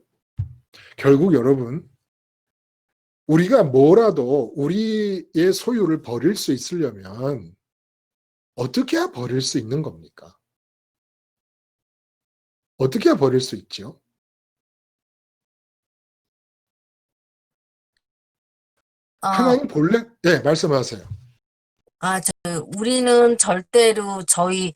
결국 여러분, 우리가 뭐라도 우리의 소유를 버릴 수 있으려면 어떻게 해야 버릴 수 있는 겁니까? 어떻게 해야 버릴 수 있죠? 하나님 본래, 네, 말씀하세요. 우리는 절대로 저희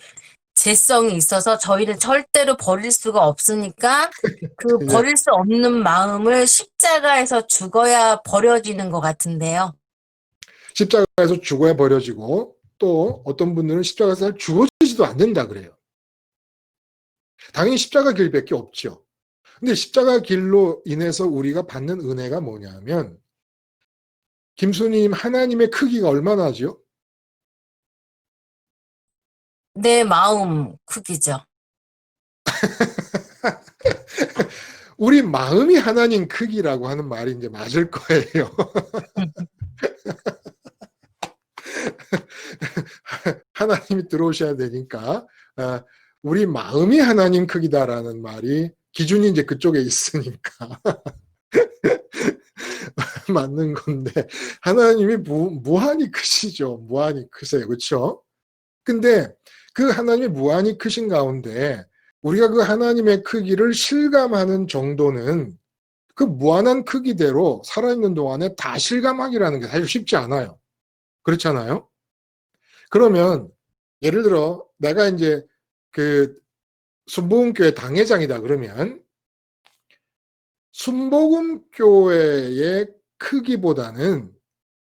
죄성이 있어서 저희를 절대로 버릴 수가 없으니까 그 네. 버릴 수 없는 마음을 십자가에서 죽어야 버려지는 것 같은데요. 십자가에서 죽어야 버려지고 또 어떤 분들은 십자가에서 죽어지지도 않는다 그래요. 당연히 십자가 길밖에 없죠. 근데 십자가 길로 인해서 우리가 받는 은혜가 뭐냐면 김수님 하나님의 크기가 얼마나죠? 내 마음 크기죠. 우리 마음이 하나님 크기라고 하는 말이 이제 맞을 거예요. 하나님이 들어오셔야 되니까 우리 마음이 하나님 크기다라는 말이 기준이 이제 그쪽에 있으니까 맞는 건데 하나님이 무한히 크시죠. 무한히 크세요. 그렇죠? 근데 그 하나님이 무한히 크신 가운데 우리가 그 하나님의 크기를 실감하는 정도는 그 무한한 크기대로 살아있는 동안에 다 실감하기라는 게 사실 쉽지 않아요. 그렇잖아요? 그러면 예를 들어 내가 이제 그 순복음교회 당회장이다 그러면 순복음교회의 크기보다는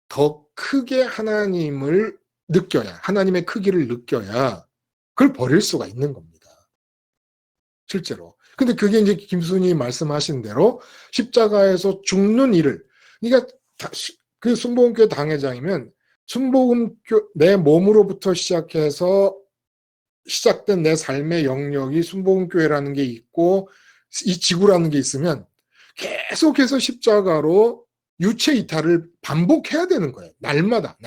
더 크게 하나님을 느껴야, 하나님의 크기를 느껴야 그걸 버릴 수가 있는 겁니다. 실제로. 근데 그게 이제 김순이 말씀하신 대로 십자가에서 죽는 일을, 그러니까 그 순복음교회 당회장이면 순복음교, 내 몸으로부터 시작해서 시작된 내 삶의 영역이 순복음교회라는 게 있고 이 지구라는 게 있으면 계속해서 십자가로 유체 이탈을 반복해야 되는 거예요. 날마다.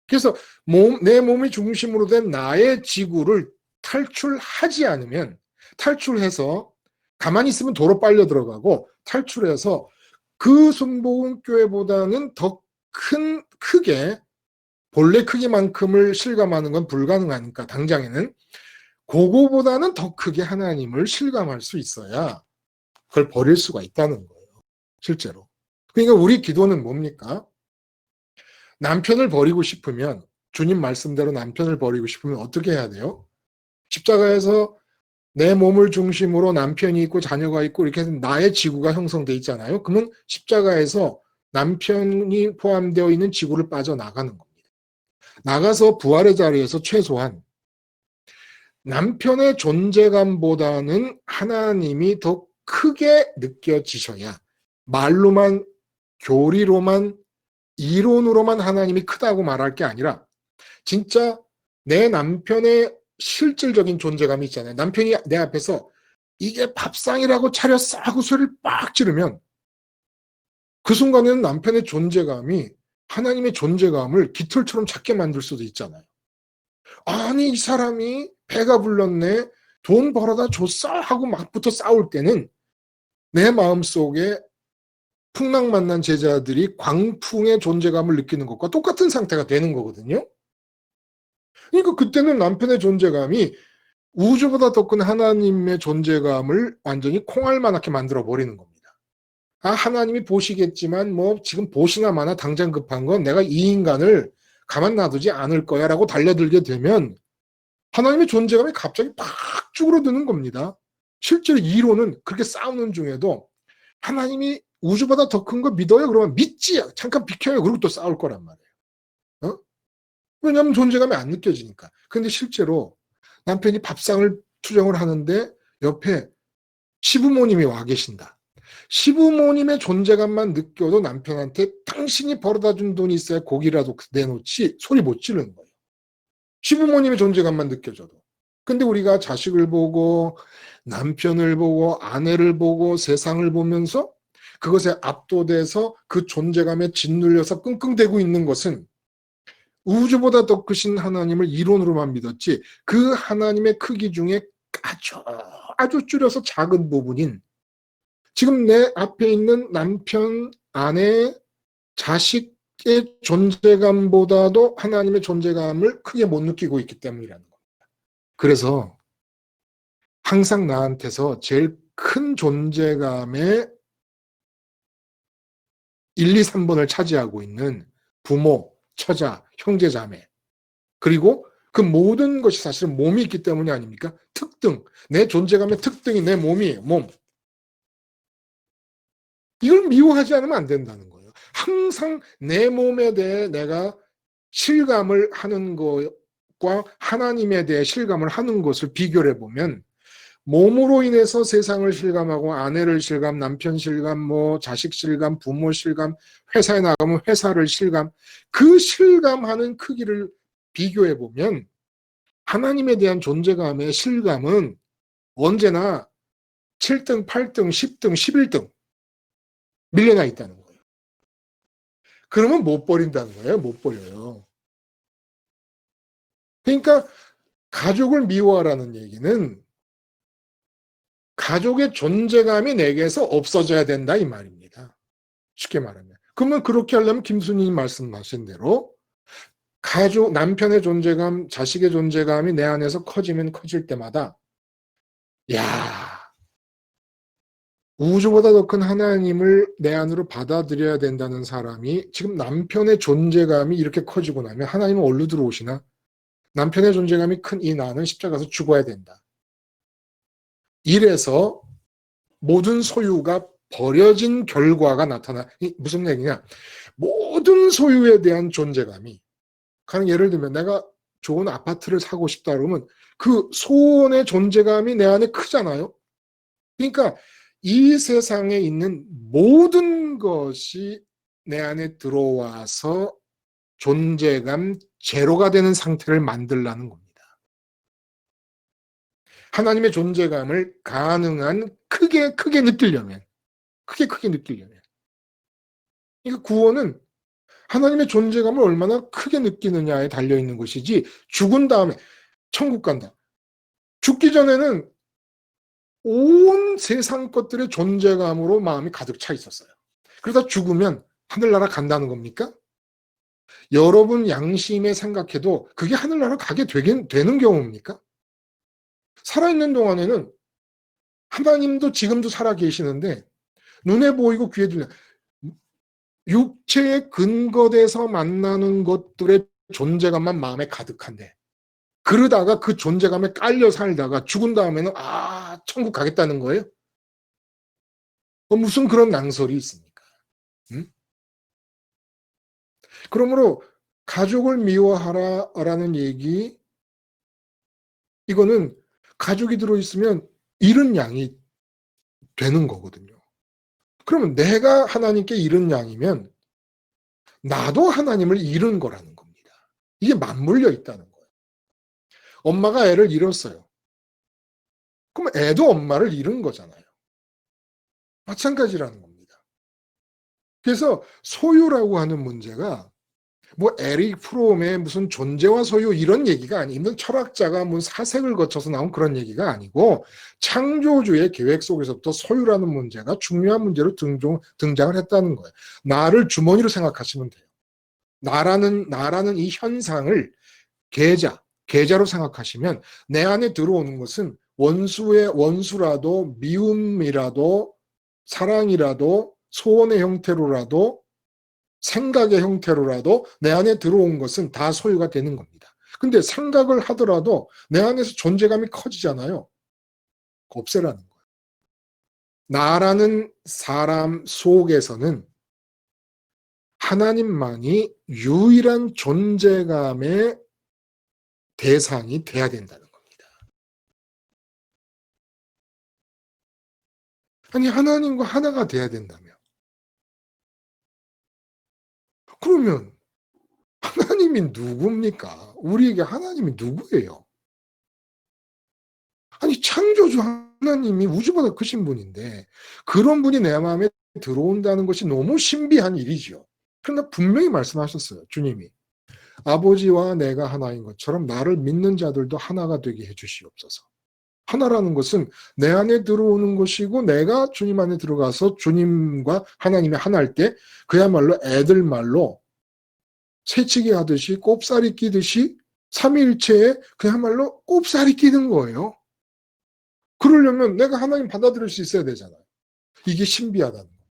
그래서 내 몸이 중심으로 된 나의 지구를 탈출하지 않으면 탈출해서 가만히 있으면 도로 빨려 들어가고 탈출해서 그 순복음교회보다는 더 크게 본래 크기만큼을 실감하는 건 불가능하니까 당장에는 그거보다는 더 크게 하나님을 실감할 수 있어야 그걸 버릴 수가 있다는 거예요. 실제로. 그러니까 우리 기도는 뭡니까? 남편을 버리고 싶으면 주님 말씀대로 남편을 버리고 싶으면 어떻게 해야 돼요? 십자가에서 내 몸을 중심으로 남편이 있고 자녀가 있고 이렇게 해서 나의 지구가 형성돼 있잖아요. 그러면 십자가에서 남편이 포함되어 있는 지구를 빠져나가는 겁니다. 나가서 부활의 자리에서 최소한 남편의 존재감보다는 하나님이 더 크게 느껴지셔야 말로만 교리로만 이론으로만 하나님이 크다고 말할 게 아니라 진짜 내 남편의 실질적인 존재감이 있잖아요. 남편이 내 앞에서 이게 밥상이라고 차렸어 하고 소리를 빡 지르면 그 순간에는 남편의 존재감이 하나님의 존재감을 깃털처럼 작게 만들 수도 있잖아요. 아니 이 사람이 배가 불렀네 돈 벌어다 줬어 하고 막부터 싸울 때는 내 마음속에 풍랑 만난 제자들이 광풍의 존재감을 느끼는 것과 똑같은 상태가 되는 거거든요. 그러니까 그때는 남편의 존재감이 우주보다 더 큰 하나님의 존재감을 완전히 콩알만하게 만들어 버리는 겁니다. 아, 하나님이 보시겠지만 뭐 지금 보시나 마나 당장 급한 건 내가 이 인간을 가만 놔두지 않을 거야 라고 달려들게 되면 하나님의 존재감이 갑자기 팍 쭈그러드는 겁니다. 실제로 이론은 그렇게 싸우는 중에도 하나님이 우주보다 더 큰 거 믿어요? 그러면 믿지. 잠깐 비켜요. 그리고 또 싸울 거란 말이에요. 어? 왜냐하면 존재감이 안 느껴지니까. 그런데 실제로 남편이 밥상을 투정을 하는데 옆에 시부모님이 와 계신다. 시부모님의 존재감만 느껴도 남편한테 당신이 벌어다 준 돈이 있어야 고기라도 내놓지 소리 못 지르는 거예요. 시부모님의 존재감만 느껴져도. 근데 우리가 자식을 보고 남편을 보고 아내를 보고 세상을 보면서 그것에 압도돼서 그 존재감에 짓눌려서 끙끙대고 있는 것은 우주보다 더 크신 하나님을 이론으로만 믿었지 그 하나님의 크기 중에 아주 줄여서 작은 부분인 지금 내 앞에 있는 남편, 아내, 자식의 존재감보다도 하나님의 존재감을 크게 못 느끼고 있기 때문이라는 겁니다. 그래서 항상 나한테서 제일 큰 존재감의 1, 2, 3번을 차지하고 있는 부모, 처자, 형제, 자매 그리고 그 모든 것이 사실은 몸이 있기 때문이 아닙니까? 특등, 내 존재감의 특등이 내 몸이에요. 몸. 이걸 미워하지 않으면 안 된다는 거예요. 항상 내 몸에 대해 내가 실감을 하는 것과 하나님에 대해 실감을 하는 것을 비교를 해보면 몸으로 인해서 세상을 실감하고 아내를 실감, 남편 실감, 뭐 자식 실감, 부모 실감, 회사에 나가면 회사를 실감, 그 실감하는 크기를 비교해 보면 하나님에 대한 존재감의 실감은 언제나 7등, 8등, 10등, 11등 밀려나 있다는 거예요. 그러면 못 버린다는 거예요. 못 버려요. 그러니까 가족을 미워하라는 얘기는 가족의 존재감이 내게서 없어져야 된다 이 말입니다. 쉽게 말하면. 그러면 그렇게 하려면 김순희님 말씀하신 대로 가족, 남편의 존재감, 자식의 존재감이 내 안에서 커지면 커질 때마다 야, 우주보다 더 큰 하나님을 내 안으로 받아들여야 된다는 사람이 지금 남편의 존재감이 이렇게 커지고 나면 하나님은 어디로 들어오시나? 남편의 존재감이 큰 이 나는 십자가에서 죽어야 된다. 이래서 모든 소유가 버려진 결과가 나타나. 무슨 얘기냐? 모든 소유에 대한 존재감이, 가령 예를 들면 내가 좋은 아파트를 사고 싶다 그러면 그 소원의 존재감이 내 안에 크잖아요. 그러니까 이 세상에 있는 모든 것이 내 안에 들어와서 존재감 제로가 되는 상태를 만들라는 겁니다. 하나님의 존재감을 가능한 크게 느끼려면, 크게 느끼려면. 그러니까 구원은 하나님의 존재감을 얼마나 크게 느끼느냐에 달려있는 것이지, 죽은 다음에 천국 간다. 죽기 전에는 온 세상 것들의 존재감으로 마음이 가득 차 있었어요. 그러다 죽으면 하늘나라 간다는 겁니까? 여러분 양심에 생각해도 그게 하늘나라 가게 되는 경우입니까? 살아있는 동안에는 하나님도 지금도 살아 계시는데 눈에 보이고 귀에 들려 육체에 근거돼서 만나는 것들의 존재감만 마음에 가득한데, 그러다가 그 존재감에 깔려 살다가 죽은 다음에는 천국 가겠다는 거예요? 무슨 그런 낭설이 있습니까? 응? 그러므로 가족을 미워하라라는 얘기, 이거는 가족이 들어있으면 잃은 양이 되는 거거든요. 그러면 내가 하나님께 잃은 양이면 나도 하나님을 잃은 거라는 겁니다. 이게 맞물려 있다는 거예요. 엄마가 애를 잃었어요. 그럼 애도 엄마를 잃은 거잖아요. 마찬가지라는 겁니다. 그래서 소유라고 하는 문제가 뭐 에릭 프롬의 무슨 존재와 소유 이런 얘기가 아니면 철학자가 뭐 사색을 거쳐서 나온 그런 얘기가 아니고, 창조주의 계획 속에서부터 소유라는 문제가 중요한 문제로 등장을 했다는 거예요. 나를 주머니로 생각하시면 돼요. 나라는 이 현상을 계좌로 생각하시면 내 안에 들어오는 것은 원수라도 미움이라도 사랑이라도 소원의 형태로라도 생각의 형태로라도 내 안에 들어온 것은 다 소유가 되는 겁니다. 근데 생각을 하더라도 내 안에서 존재감이 커지잖아요. 없애라는 거예요. 나라는 사람 속에서는 하나님만이 유일한 존재감의 대상이 돼야 된다는 겁니다. 아니, 하나님과 하나가 돼야 된다며. 그러면 하나님이 누굽니까? 우리에게 하나님이 누구예요? 아니, 창조주 하나님이 우주보다 크신 분인데 그런 분이 내 마음에 들어온다는 것이 너무 신비한 일이죠. 그러나 분명히 말씀하셨어요. 주님이 아버지와 내가 하나인 것처럼 나를 믿는 자들도 하나가 되게 해주시옵소서. 하나라는 것은 내 안에 들어오는 것이고, 내가 주님 안에 들어가서 주님과 하나님이 하나일 때 그야말로 애들 말로 새치기 하듯이 꼽살이 끼듯이 삼위일체에 그야말로 꼽살이 끼는 거예요. 그러려면 내가 하나님 받아들일 수 있어야 되잖아요. 이게 신비하다는 거예요.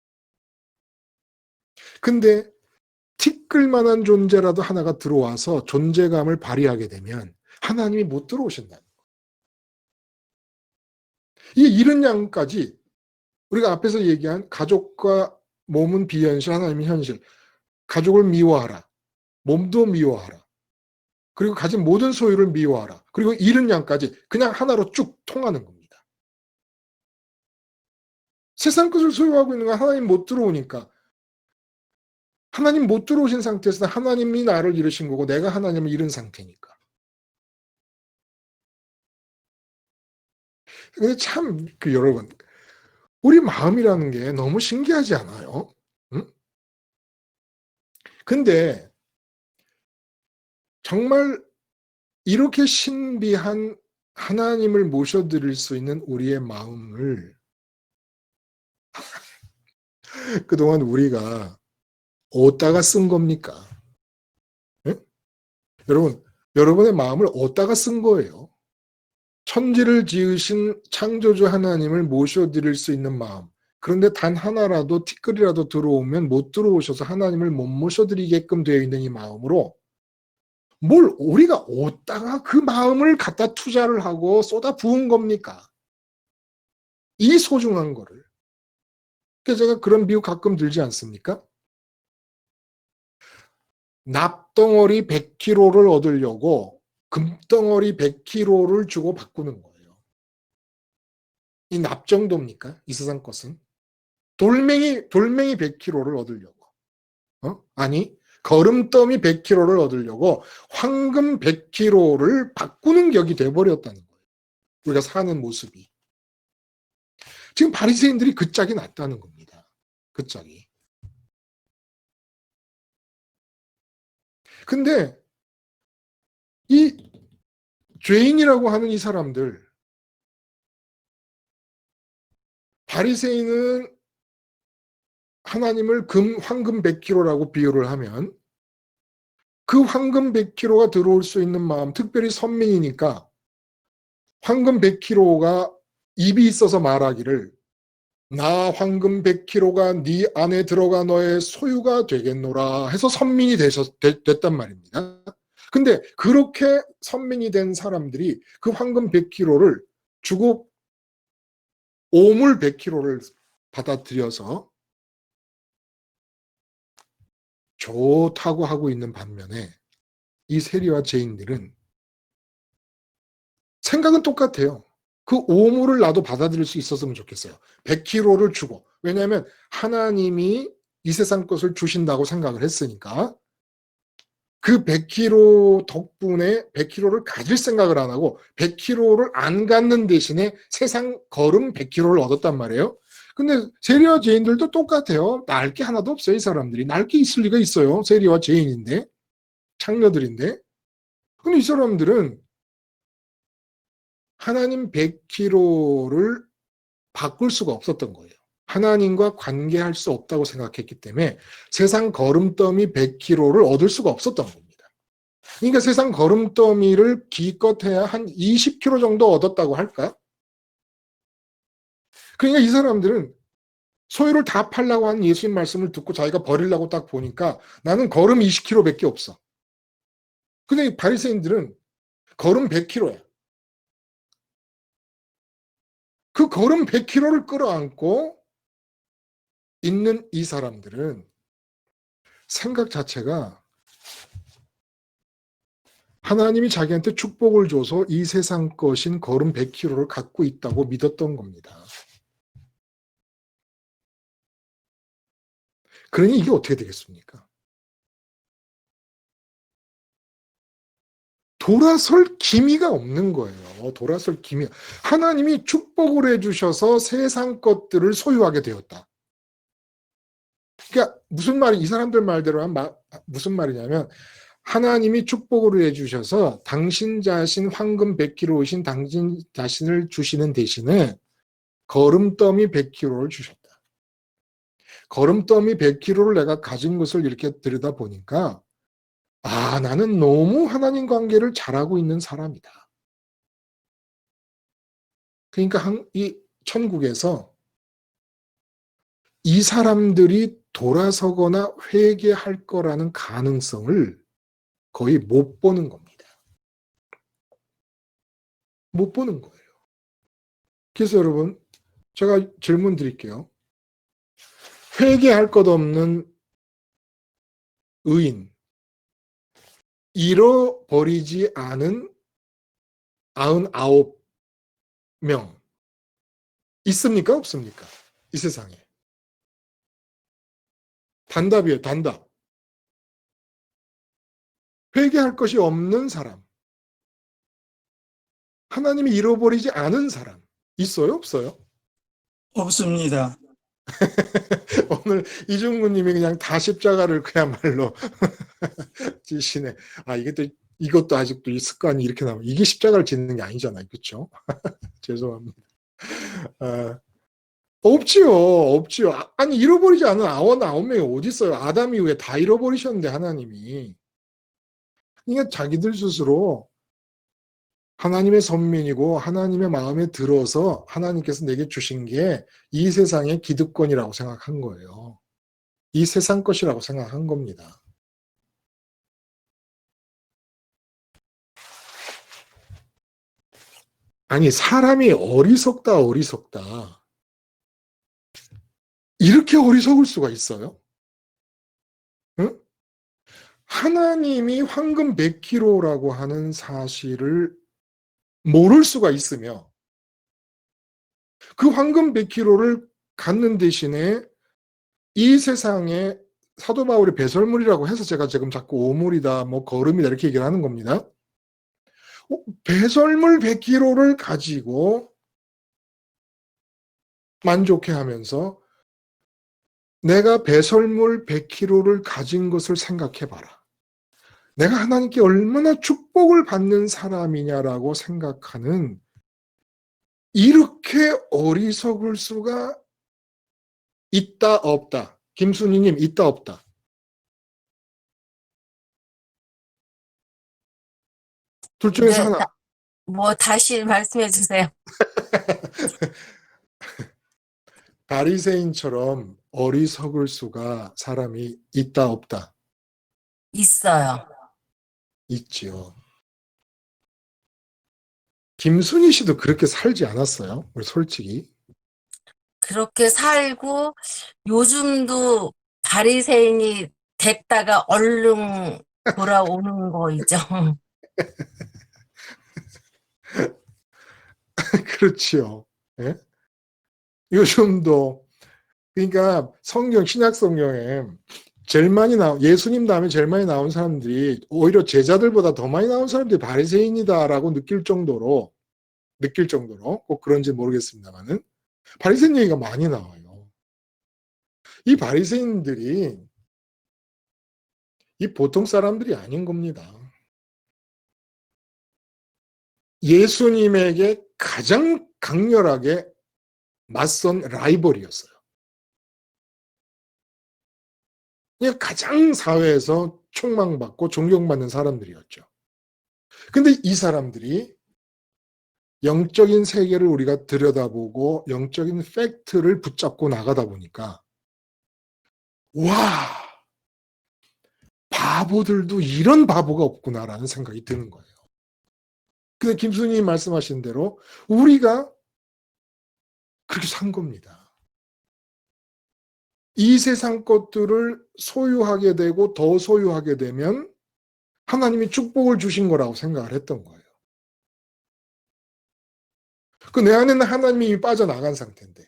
근데 티끌만한 존재라도 하나가 들어와서 존재감을 발휘하게 되면 하나님이 못 들어오신다는 거예요. 이 이런 양까지 우리가 앞에서 얘기한 가족과 몸은 비현실, 하나님은 현실. 가족을 미워하라. 몸도 미워하라. 그리고 가진 모든 소유를 미워하라. 그리고 이런 양까지 그냥 하나로 쭉 통하는 겁니다. 세상 것을 소유하고 있는 건 하나님 못 들어오니까, 하나님 못 들어오신 상태에서 하나님이 나를 잃으신 거고 내가 하나님을 잃은 상태니까. 근데 참 여러분, 우리 마음이라는 게 너무 신기하지 않아요? 응? 근데 정말 이렇게 신비한 하나님을 모셔드릴 수 있는 우리의 마음을 그동안 우리가 어디다가 쓴 겁니까? 예? 여러분의 마음을 어디다가 쓴 거예요? 천지를 지으신 창조주 하나님을 모셔드릴 수 있는 마음. 그런데 단 하나라도 티끌이라도 들어오면 못 들어오셔서 하나님을 못 모셔드리게끔 되어 있는 이 마음으로 뭘 우리가 어디다가 그 마음을 갖다 투자를 하고 쏟아 부은 겁니까? 이 소중한 거를. 그래서 제가 그런 비유 가끔 들지 않습니까? 납덩어리 100kg를 얻으려고 금덩어리 100kg를 주고 바꾸는 거예요. 이 납 정도입니까? 이 세상 것은. 돌멩이 100kg를 얻으려고. 아니, 거름더미 100kg를 얻으려고 황금 100kg를 바꾸는 격이 돼버렸다는 거예요. 우리가 사는 모습이. 지금 바리새인들이 그 짝이 났다는 겁니다. 그 짝이. 근데 이 죄인이라고 하는 이 사람들, 바리새인은 하나님을 황금 100kg라고 비유를 하면 그 황금 100kg가 들어올 수 있는 마음, 특별히 선민이니까 황금 100kg가 입이 있어서 말하기를 나 황금 100kg가 네 안에 들어가 너의 소유가 되겠노라 해서 선민이 됐단 말입니다. 근데 그렇게 선민이 된 사람들이 그 황금 100kg를 주고 오물 100kg를 받아들여서 좋다고 하고 있는 반면에 이 세리와 죄인들은 생각은 똑같아요. 그 오물을 나도 받아들일 수 있었으면 좋겠어요. 100kg를 주고. 왜냐하면 하나님이 이 세상 것을 주신다고 생각을 했으니까 그 100kg 덕분에 100kg를 가질 생각을 안 하고 100kg를 안 갖는 대신에 세상 걸음 100kg를 얻었단 말이에요. 근데 세리와 죄인들도 똑같아요. 날 게 하나도 없어요. 이 사람들이. 날 게 있을 리가 있어요. 세리와 죄인인데. 창녀들인데. 근데 이 사람들은 하나님 100kg를 바꿀 수가 없었던 거예요. 하나님과 관계할 수 없다고 생각했기 때문에 세상 거름더미 100kg를 얻을 수가 없었던 겁니다. 그러니까 세상 거름더미를 기껏해야 한 20kg 정도 얻었다고 할까? 그러니까 이 사람들은 소유를 다 팔라고 하는 예수님 말씀을 듣고 자기가 버리려고 딱 보니까 나는 걸음 20kg밖에 없어. 근데 바리새인들은 걸음 100kg야. 그 걸음 100kg를 끌어안고 있는 이 사람들은 생각 자체가 하나님이 자기한테 축복을 줘서 이 세상 것인 걸음 100kg를 갖고 있다고 믿었던 겁니다. 그러니 이게 어떻게 되겠습니까? 돌아설 기미가 없는 거예요. 돌아설 기미. 하나님이 축복을 해주셔서 세상 것들을 소유하게 되었다. 그러니까 무슨 말이 이 사람들 말대로 하면 무슨 말이냐면 하나님이 축복을 해주셔서 당신 자신 황금 100kg이신 당신 자신을 주시는 대신에 거름더미 100kg를 주셨다. 거름더미 100kg를 내가 가진 것을 이렇게 들여다보니까 나는 너무 하나님 관계를 잘하고 있는 사람이다. 그러니까 이 천국에서 이 사람들이 돌아서거나 회개할 거라는 가능성을 거의 못 보는 겁니다. 못 보는 거예요. 그래서 여러분, 제가 질문 드릴게요. 회개할 것 없는 의인, 잃어버리지 않은 99명 있습니까? 없습니까? 이 세상에. 단답이에요. 단답. 회개할 것이 없는 사람. 하나님이 잃어버리지 않은 사람. 있어요? 없어요? 없습니다. 오늘 이중구님이 그냥 다 십자가를 그야말로 지시네. 이게 또 이것도 아직도 이 습관이 이렇게 나오면 이게 십자가를 짓는 게 아니잖아요. 그렇죠? 죄송합니다. 없지요. 없지요. 아니 잃어버리지 않은 아원 9명이 어디 있어요. 아담 이후에 다 잃어버리셨는데 하나님이. 그러니까 자기들 스스로 하나님의 선민이고 하나님의 마음에 들어서 하나님께서 내게 주신 게 이 세상의 기득권이라고 생각한 거예요. 이 세상 것이라고 생각한 겁니다. 아니 사람이 어리석다 어리석다. 이렇게 어리석을 수가 있어요? 응? 하나님이 황금 100kg라고 하는 사실을 모를 수가 있으며 그 황금 100kg를 갖는 대신에 이 세상에 사도 바울이 배설물이라고 해서 제가 지금 자꾸 오물이다, 뭐 거름이다 이렇게 얘기를 하는 겁니다. 배설물 100kg를 가지고 만족해하면서 내가 배설물 100kg를 가진 것을 생각해봐라. 내가 하나님께 얼마나 축복을 받는 사람이냐라고 생각하는 이렇게 어리석을 수가 있다 없다. 김순희님 있다 없다. 둘 중에서 네, 하나. 뭐 다시 말씀해 주세요. 바리새인처럼 어리석을 수가 사람이 있다 없다. 있어요. 있지요. 김순희 씨도 그렇게 살지 않았어요? 우리 솔직히. 그렇게 살고 요즘도 바리새인이 됐다가 얼른 돌아오는 거 있죠. 그렇지요. 예? 요즘도 그러니까 성경 신약 성경에 제일 많이 예수님 다음에 제일 많이 나온 사람들이 오히려 제자들보다 더 많이 나온 사람들이 바리새인이다라고 느낄 정도로 꼭 그런지 모르겠습니다만은 바리새인 얘기가 많이 나와요. 이 바리새인들이 이 보통 사람들이 아닌 겁니다. 예수님에게 가장 강렬하게 맞선 라이벌이었어요. 가장 사회에서 촉망받고 존경받는 사람들이었죠. 근데 이 사람들이 영적인 세계를 우리가 들여다보고 영적인 팩트를 붙잡고 나가다 보니까 와, 바보들도 이런 바보가 없구나라는 생각이 드는 거예요. 근데 김순희님 말씀하신 대로 우리가 그렇게 산 겁니다. 이 세상 것들을 소유하게 되고 더 소유하게 되면 하나님이 축복을 주신 거라고 생각을 했던 거예요. 그 내 안에는 하나님이 이미 빠져나간 상태인데.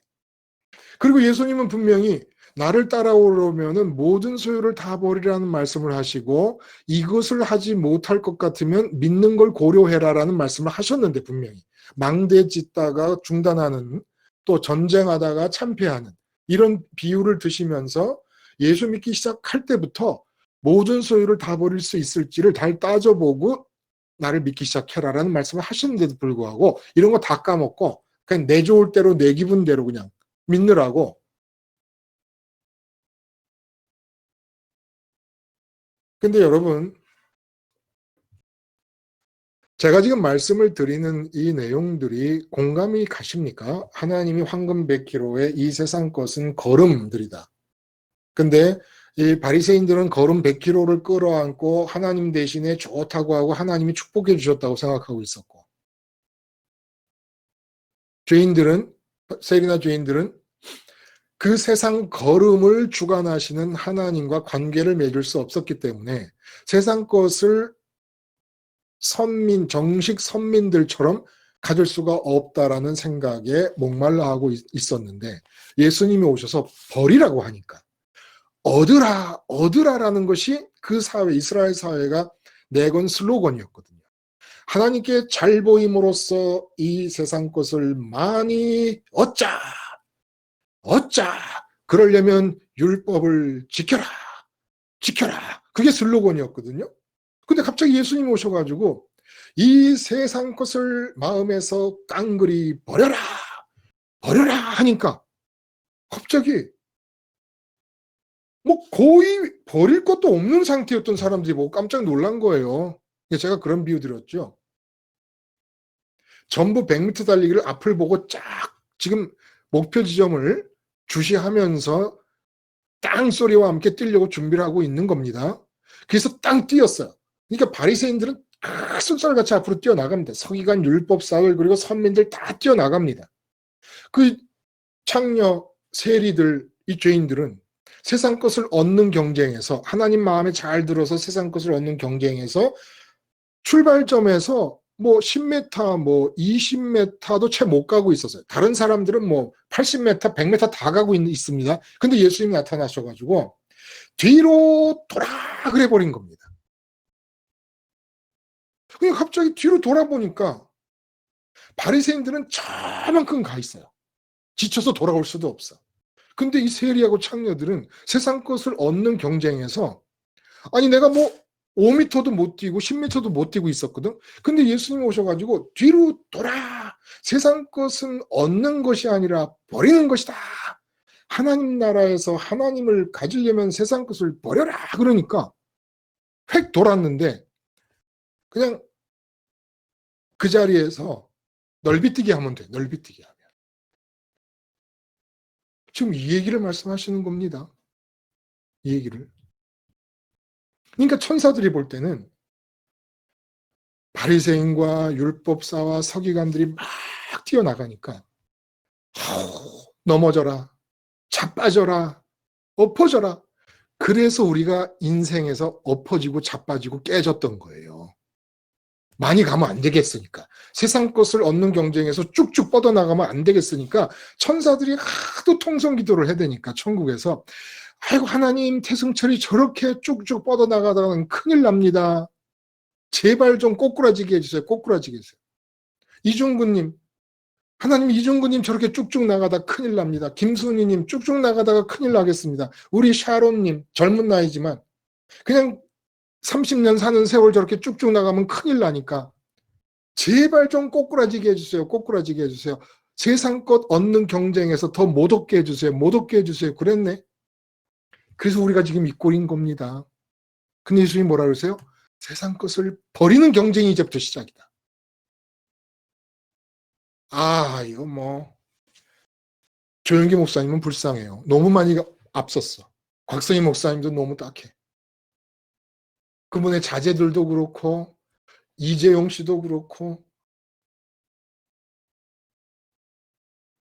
그리고 예수님은 분명히 나를 따라오려면은 모든 소유를 다 버리라는 말씀을 하시고 이것을 하지 못할 것 같으면 믿는 걸 고려해라라는 말씀을 하셨는데 분명히 망대 짓다가 중단하는 또 전쟁하다가 참패하는 이런 비유를 드시면서 예수 믿기 시작할 때부터 모든 소유를 다 버릴 수 있을지를 잘 따져보고 나를 믿기 시작해라라는 말씀을 하시는데도 불구하고 이런 거 다 까먹고 그냥 내 좋을 대로 내 기분대로 그냥 믿느라고. 근데 여러분 제가 지금 말씀을 드리는 이 내용들이 공감이 가십니까? 하나님이 황금 100kg에 이 세상 것은 거름들이다. 근데 이 바리새인들은 거름 100kg를 끌어안고 하나님 대신에 좋다고 하고 하나님이 축복해 주셨다고 생각하고 있었고 세리나 죄인들은 그 세상 거름을 주관하시는 하나님과 관계를 맺을 수 없었기 때문에 세상 것을 정식 선민들처럼 가질 수가 없다라는 생각에 목말라 하고 있었는데 예수님이 오셔서 버리라고 하니까 얻으라라는 것이 그 사회, 이스라엘 사회가 내건 슬로건이었거든요. 하나님께 잘 보임으로써 이 세상 것을 많이 얻자. 그러려면 율법을 지켜라. 그게 슬로건이었거든요. 근데 갑자기 예수님이 오셔가지고 이 세상 것을 마음에서 깡그리 버려라, 버려라 하니까 갑자기 뭐 거의 버릴 것도 없는 상태였던 사람들이 보고 깜짝 놀란 거예요. 제가 그런 비유 드렸죠. 전부 100m 달리기를 앞을 보고 쫙 지금 목표 지점을 주시하면서 땅 소리와 함께 뛰려고 준비를 하고 있는 겁니다. 그래서 땅 뛰었어요. 그러니까 바리새인들은 쏜살같이 앞으로 뛰어나갑니다. 서기관, 율법사들 그리고 선민들 다 뛰어나갑니다. 그 창녀, 세리들, 이 죄인들은 세상 것을 얻는 경쟁에서 하나님 마음에 잘 들어서 세상 것을 얻는 경쟁에서 출발점에서 뭐 10m, 뭐 20m도 채 못 가고 있었어요. 다른 사람들은 뭐 80m, 100m 다 가고 있습니다. 근데 예수님이 나타나셔가지고 뒤로 돌아 그래 버린 겁니다. 그냥 갑자기 뒤로 돌아보니까 바리새인들은 저만큼 가 있어요. 지쳐서 돌아올 수도 없어. 근데 이 세리하고 창녀들은 세상 것을 얻는 경쟁에서 아니 내가 뭐 5m도 못 뛰고 10m도 못 뛰고 있었거든. 근데 예수님이 오셔가지고 뒤로 돌아. 세상 것은 얻는 것이 아니라 버리는 것이다. 하나님 나라에서 하나님을 가지려면 세상 것을 버려라. 그러니까 획 돌았는데 그냥 그 자리에서 넓이뛰기 하면 돼. 넓이뛰기 하면. 지금 이 얘기를 말씀하시는 겁니다. 이 얘기를. 그러니까 천사들이 볼 때는 바리새인과 율법사와 서기관들이 막 뛰어나가니까 넘어져라, 자빠져라, 엎어져라. 그래서 우리가 인생에서 엎어지고 자빠지고 깨졌던 거예요. 많이 가면 안 되겠으니까. 세상 것을 얻는 경쟁에서 쭉쭉 뻗어나가면 안 되겠으니까 천사들이 하도 통성기도를 해야 되니까 천국에서 아이고 하나님 태승철이 저렇게 쭉쭉 뻗어나가다가는 큰일 납니다. 제발 좀 꼬꾸라지게 해주세요. 꼬꾸라지게 해주세요. 이중구님, 하나님 이중구님 저렇게 쭉쭉 나가다 큰일 납니다. 김순희님 쭉쭉 나가다가 큰일 나겠습니다. 우리 샤론님 젊은 나이지만 그냥 30년 사는 세월 저렇게 쭉쭉 나가면 큰일 나니까 제발 좀 꼬꾸라지게 해주세요. 꼬꾸라지게 해주세요. 세상 것 얻는 경쟁에서 더 못 얻게 해주세요. 못 얻게 해주세요. 그랬네. 그래서 우리가 지금 이 꼴인 겁니다. 근데 예수님이 뭐라 그러세요? 세상 것을 버리는 경쟁이 이제부터 시작이다. 아, 이거 뭐 조영기 목사님은 불쌍해요. 너무 많이 앞섰어. 곽성희 목사님도 너무 딱해. 그분의 자제들도 그렇고 이재용 씨도 그렇고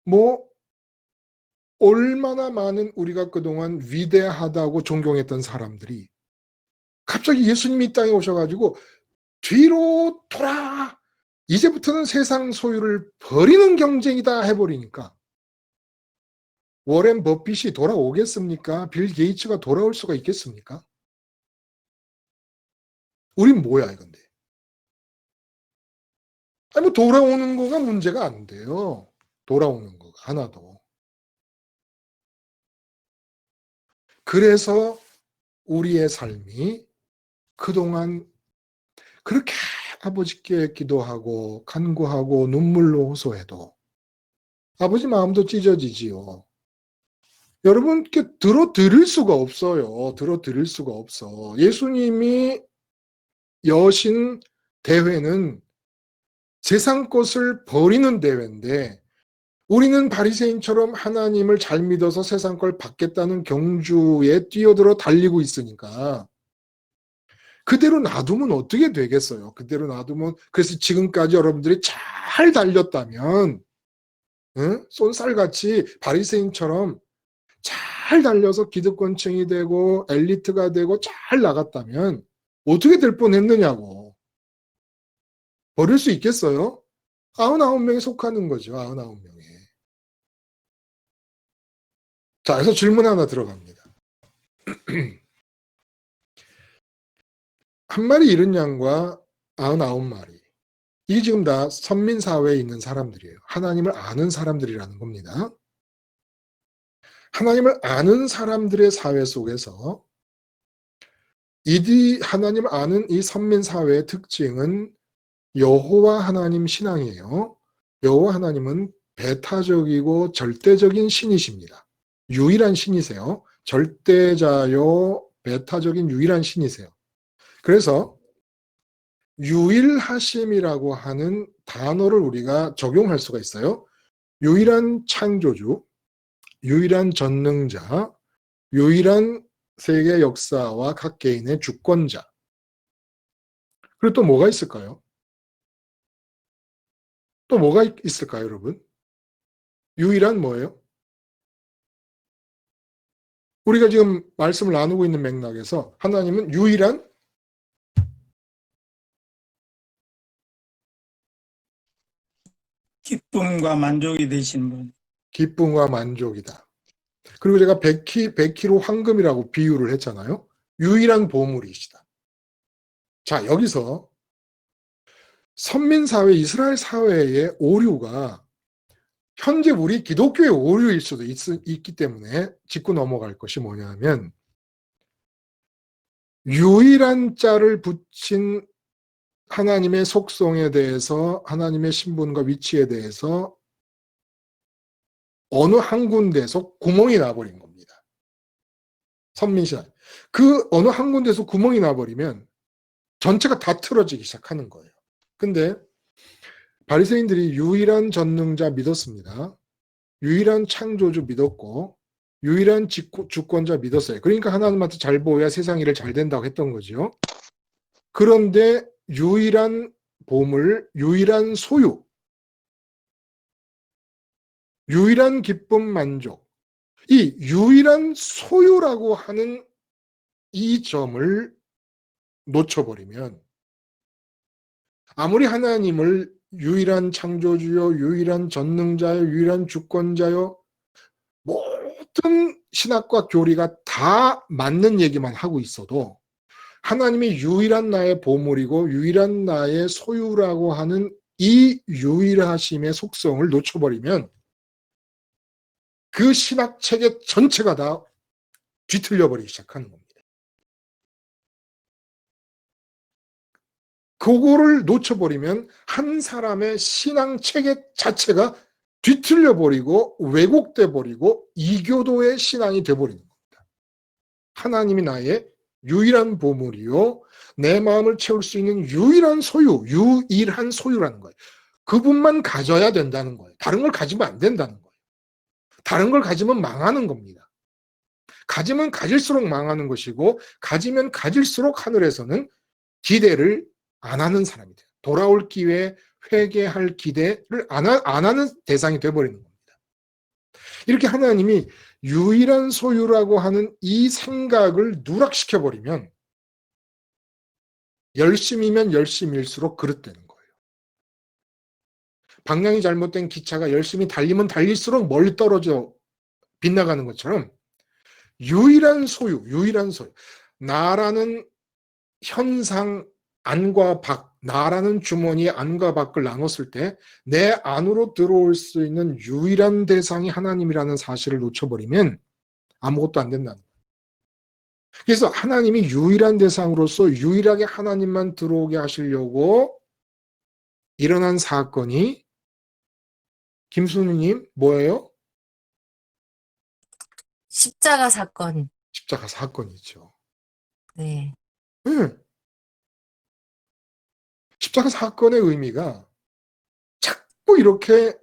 뭐 얼마나 많은 우리가 그동안 위대하다고 존경했던 사람들이 갑자기 예수님이 이 땅에 오셔가지고 뒤로 돌아. 이제부터는 세상 소유를 버리는 경쟁이다 해버리니까 워렌 버핏이 돌아오겠습니까? 빌 게이츠가 돌아올 수가 있겠습니까? 우린 뭐야 이건데. 아니 뭐 돌아오는 거가 문제가 안 돼요. 돌아오는 거가 하나도. 그래서 우리의 삶이 그동안 그렇게 아버지께 기도하고 간구하고 눈물로 호소해도 아버지 마음도 찢어지지요. 여러분께 들어드릴 수가 없어요. 들어드릴 수가 없어. 예수님이 여신 대회는 세상 것을 버리는 대회인데 우리는 바리새인처럼 하나님을 잘 믿어서 세상 걸 받겠다는 경주에 뛰어들어 달리고 있으니까 그대로 놔두면 어떻게 되겠어요? 그대로 놔두면 그래서 지금까지 여러분들이 잘 달렸다면 쏜살같이 바리새인처럼 잘 달려서 기득권층이 되고 엘리트가 되고 잘 나갔다면 어떻게 될 뻔했느냐고. 버릴 수 있겠어요? 99명에 속하는 거죠. 99명에. 자, 그래서 질문 하나 들어갑니다. 한 마리 잃은 양과 99마리. 이게 지금 다 선민사회에 있는 사람들이에요. 하나님을 아는 사람들이라는 겁니다. 하나님을 아는 사람들의 사회 속에서 이디 하나님 아는 이 선민사회의 특징은 여호와 하나님 신앙이에요. 여호와 하나님은 배타적이고 절대적인 신이십니다. 유일한 신이세요. 절대자요, 배타적인 유일한 신이세요. 그래서 유일하심이라고 하는 단어를 우리가 적용할 수가 있어요. 유일한 창조주, 유일한 전능자, 유일한 세계 역사와 각 개인의 주권자. 그리고 또 뭐가 있을까요? 또 뭐가 있을까요, 여러분? 유일한 뭐예요? 우리가 지금 말씀을 나누고 있는 맥락에서 하나님은 유일한 기쁨과 만족이 되신 분. 기쁨과 만족이다. 그리고 제가 100kg 황금이라고 비유를 했잖아요. 유일한 보물이시다. 자, 여기서 선민사회, 이스라엘 사회의 오류가 현재 우리 기독교의 오류일 수도 있기 때문에 짚고 넘어갈 것이 뭐냐면 유일한 자를 붙인 하나님의 속성에 대해서, 하나님의 신분과 위치에 대해서 어느 한 군데에서 구멍이 나버린 겁니다. 선민신앙. 그 어느 한 군데에서 구멍이 나버리면 전체가 다 틀어지기 시작하는 거예요. 근데 바리새인들이 유일한 전능자 믿었습니다. 유일한 창조주 믿었고 유일한 주권자 믿었어요. 그러니까 하나님한테 잘 보여야 세상 일을 잘 된다고 했던 거죠. 그런데 유일한 보물, 유일한 소유, 유일한 기쁨, 만족, 이 유일한 소유라고 하는 이 점을 놓쳐버리면 아무리 하나님을 유일한 창조주요, 유일한 전능자요, 유일한 주권자요, 모든 신학과 교리가 다 맞는 얘기만 하고 있어도 하나님이 유일한 나의 보물이고 유일한 나의 소유라고 하는 이 유일하심의 속성을 놓쳐버리면 그 신학체계 전체가 다 뒤틀려버리기 시작하는 겁니다. 그거를 놓쳐버리면 한 사람의 신앙체계 자체가 뒤틀려버리고 왜곡돼버리고 이교도의 신앙이 돼버리는 겁니다. 하나님이 나의 유일한 보물이요, 내 마음을 채울 수 있는 유일한 소유, 유일한 소유라는 거예요. 그분만 가져야 된다는 거예요. 다른 걸 가지면 안 된다는 거예요. 다른 걸 가지면 망하는 겁니다. 가지면 가질수록 망하는 것이고 가지면 가질수록 하늘에서는 기대를 안 하는 사람이 돼요. 돌아올 기회, 회개할 기대를 안 하는 대상이 돼버리는 겁니다. 이렇게 하나님이 유일한 소유라고 하는 이 생각을 누락시켜버리면 열심이면 열심일수록 그릇되는 거예요. 방향이 잘못된 기차가 열심히 달리면 달릴수록 멀리 떨어져 빗나가는 것처럼 유일한 소유, 나라는 현상, 안과 밖, 나라는 주머니에 안과 밖을 나눴을 때 내 안으로 들어올 수 있는 유일한 대상이 하나님이라는 사실을 놓쳐버리면 아무것도 안 된다는 거예요. 그래서 하나님이 유일한 대상으로서 유일하게 하나님만 들어오게 하시려고 일어난 사건이 김순우님 뭐예요? 십자가 사건. 십자가 사건이죠. 네. 네. 십자가 사건의 의미가 자꾸 이렇게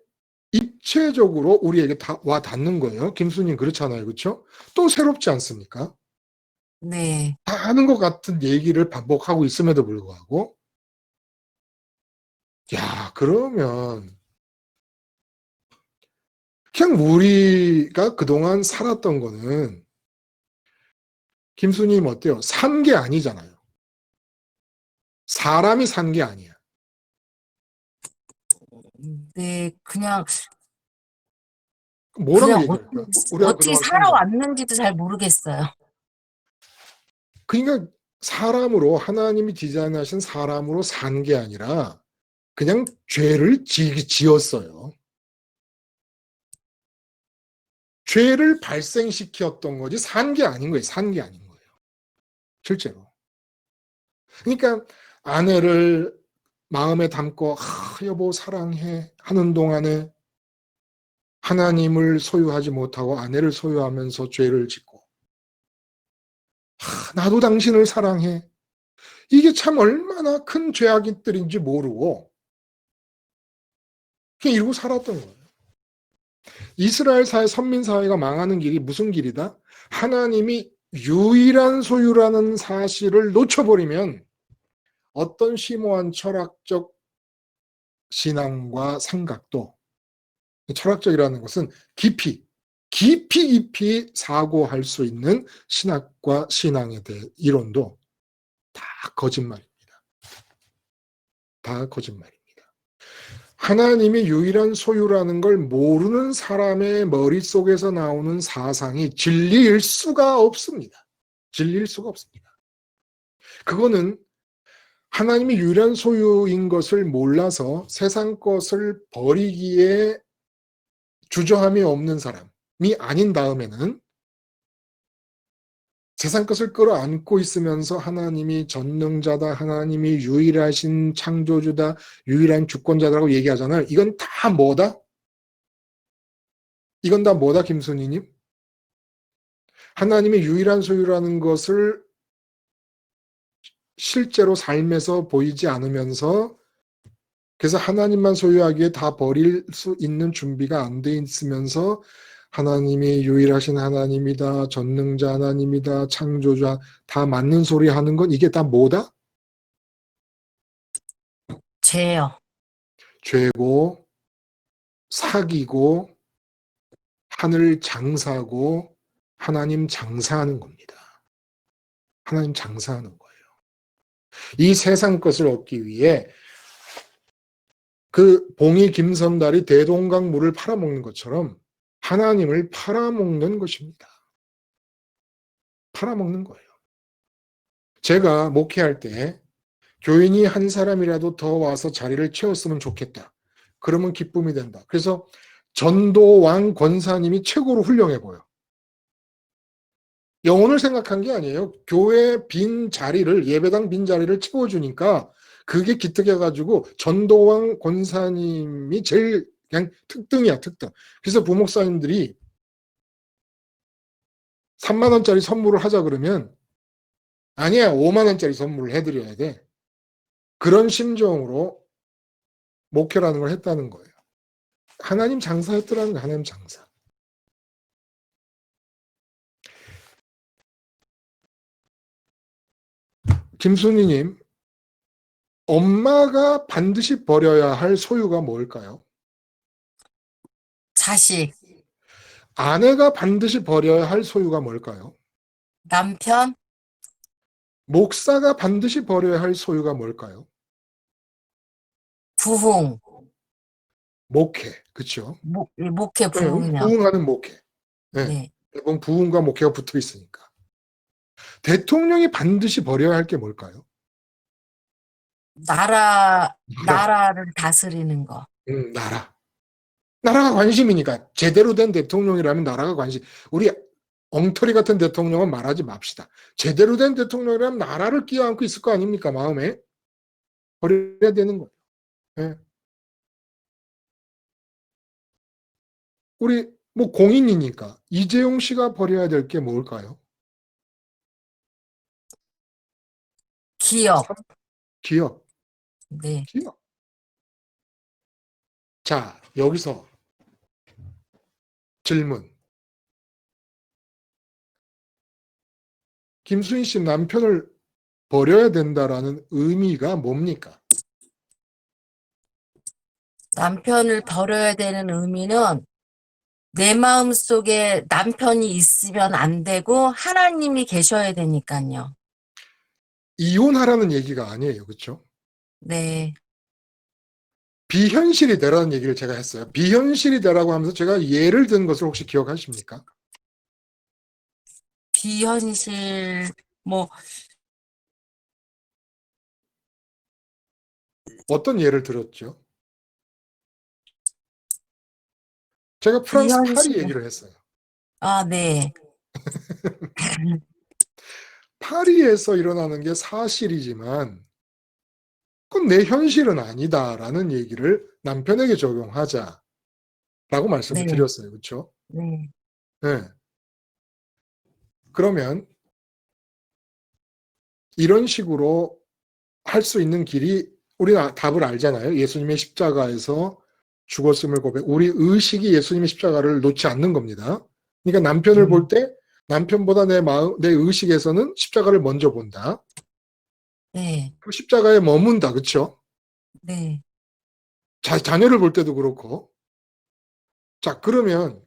입체적으로 우리에게 와 닿는 거예요. 김수님 그렇잖아요. 그렇죠? 또 새롭지 않습니까? 네. 다 아는 것 같은 얘기를 반복하고 있음에도 불구하고 야, 그러면 그냥 우리가 그동안 살았던 거는 김수님 어때요? 산 게 아니잖아요. 사람이 산 게 아니야. 네, 그냥 뭐라고 그냥 얘기할까요? 우리가 어떻게 그동안 산 거. 살아왔는지도 잘 모르겠어요. 그러니까 사람으로 하나님이 디자인하신 사람으로 산 게 아니라 그냥 죄를 지었어요. 죄를 발생시켰던 거지 산 게 아닌 거예요. 산 게 아닌 거예요. 실제로. 그러니까 아내를 마음에 담고 여보 사랑해 하는 동안에 하나님을 소유하지 못하고 아내를 소유하면서 죄를 짓고 나도 당신을 사랑해. 이게 참 얼마나 큰 죄악들인지 모르고 그냥 이러고 살았던 거예요. 이스라엘 사회, 선민 사회가 망하는 길이 무슨 길이다? 하나님이 유일한 소유라는 사실을 놓쳐버리면 어떤 심오한 철학적 신앙과 생각도, 철학적이라는 것은 깊이 사고할 수 있는 신학과 신앙에 대해 이론도 다 거짓말입니다. 다 거짓말입니다. 하나님이 유일한 소유라는 걸 모르는 사람의 머릿속에서 나오는 사상이 진리일 수가 없습니다. 진리일 수가 없습니다. 그거는 하나님이 유일한 소유인 것을 몰라서 세상 것을 버리기에 주저함이 없는 사람이 아닌 다음에는 세상 것을 끌어안고 있으면서 하나님이 전능자다, 하나님이 유일하신 창조주다, 유일한 주권자다라고 얘기하잖아요. 이건 다 뭐다? 이건 다 뭐다, 김순희님? 하나님이 유일한 소유라는 것을 실제로 삶에서 보이지 않으면서 그래서 하나님만 소유하기에 다 버릴 수 있는 준비가 안 돼 있으면서 하나님이 유일하신 하나님이다, 전능자 하나님이다, 창조자 다 맞는 소리 하는 건 이게 다 뭐다? 죄요. 죄고 사기고 하늘 장사고 하나님 장사하는 겁니다. 하나님 장사하는 거예요. 이 세상 것을 얻기 위해 그 봉이 김섬달이 대동강 물을 팔아먹는 것처럼 하나님을 팔아먹는 것입니다. 팔아먹는 거예요. 제가 목회할 때 교인이 한 사람이라도 더 와서 자리를 채웠으면 좋겠다. 그러면 기쁨이 된다. 그래서 전도왕 권사님이 최고로 훌륭해 보여. 영혼을 생각한 게 아니에요. 교회 빈 자리를, 예배당 빈 자리를 채워주니까 그게 기특해가지고 전도왕 권사님이 제일 그냥 특등이야, 특등. 그래서 부목사님들이 3만 원짜리 선물을 하자 그러면 아니야, 5만 원짜리 선물을 해드려야 돼. 그런 심정으로 목회라는 걸 했다는 거예요. 하나님 장사했더라는 거예요. 하나님 장사. 김순희님, 엄마가 반드시 버려야 할 소유가 뭘까요? 자식, 아내가 반드시 버려야 할 소유가 뭘까요? 남편, 목사가 반드시 버려야 할 소유가 뭘까요? 부흥, 목회, 그렇죠? 목회 부흥이요. 부흥하는 목회. 네. 네. 대부분 부흥과 목회가 붙어 있으니까. 대통령이 반드시 버려야 할 게 뭘까요? 나라를 다스리는 거. 나라. 나라가 관심이니까 제대로 된 대통령이라면 나라가 관심. 우리 엉터리 같은 대통령은 말하지 맙시다. 제대로 된 대통령이라면 나라를 끼어안고 있을 거 아닙니까? 마음에. 버려야 되는 거예요. 네. 우리 뭐 공인이니까 이재용 씨가 버려야 될 게 뭘까요? 기업. 기업. 네. 기업. 자, 여기서 질문. 김수인 씨 남편을 버려야 된다라는 의미가 뭡니까? 남편을 버려야 되는 의미는 내 마음속에 남편이 있으면 안 되고 하나님이 계셔야 되니까요. 이혼하라는 얘기가 아니에요. 그렇죠? 네. 비현실이 되라는 얘기를 제가 했어요. 비현실이 되라고 하면서 제가 예를 든 것을 혹시 기억하십니까? 비현실, 뭐, 어떤 예를 들었죠? 제가 프랑스 파리 비현실. 얘기를 했어요. 아, 네. 파리에서 일어나는 게 사실이지만 그건 내 현실은 아니다라는 얘기를 남편에게 적용하자라고 말씀을 네, 드렸어요. 그렇죠? 네, 네. 그러면 이런 식으로 할 수 있는 길이 우리는 답을 알잖아요. 예수님의 십자가에서 죽었음을 고백. 우리 의식이 예수님의 십자가를 놓지 않는 겁니다. 그러니까 남편을 볼 때 남편보다 내 마음, 내 의식에서는 십자가를 먼저 본다. 네, 그 십자가에 머문다. 그렇죠? 네. 자녀를 볼 때도 그렇고. 자, 그러면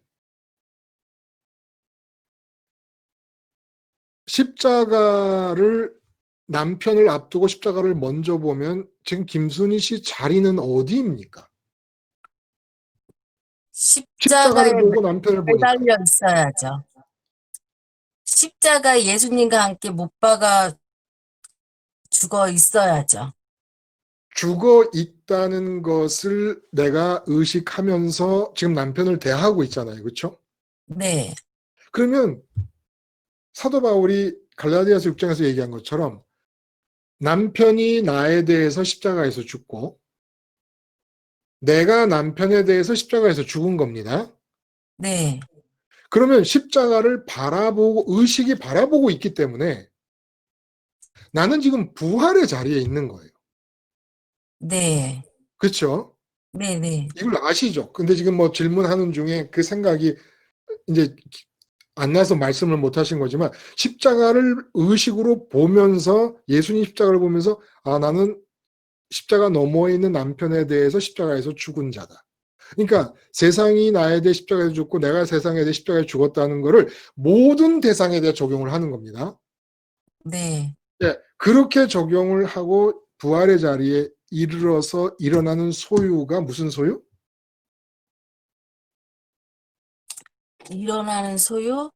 십자가를 남편을 앞두고 십자가를 먼저 보면 지금 김순희 씨 자리는 어디입니까? 십자가에 십자가를 보고 남편을 보니까. 매달려 있어야죠. 십자가에 예수님과 함께 못 박아 죽어 있어야죠. 죽어 있다는 것을 내가 의식하면서 지금 남편을 대하고 있잖아요. 그렇죠? 네, 그러면 사도 바울이 갈라디아서 6장에서 얘기한 것처럼 남편이 나에 대해서 십자가에서 죽고 내가 남편에 대해서 십자가에서 죽은 겁니다. 네, 그러면 십자가를 바라보고 의식이 바라보고 있기 때문에 나는 지금 부활의 자리에 있는 거예요. 네, 그렇죠? 네, 네, 이걸 아시죠? 근데 지금 뭐 질문하는 중에 그 생각이 이제 안 나서 말씀을 못 하신 거지만 십자가를 의식으로 보면서 예수님 십자가를 보면서 아 나는 십자가 너머에 있는 남편에 대해서 십자가에서 죽은 자다. 그러니까 세상이 나에 대해 십자가에서 죽고 내가 세상에 대해 십자가에 죽었다는 거를 모든 대상에 대해 적용을 하는 겁니다. 네. 예, 그렇게 적용을 하고 부활의 자리에 이르러서 일어나는 소유가 무슨 소유? 일어나는 소유?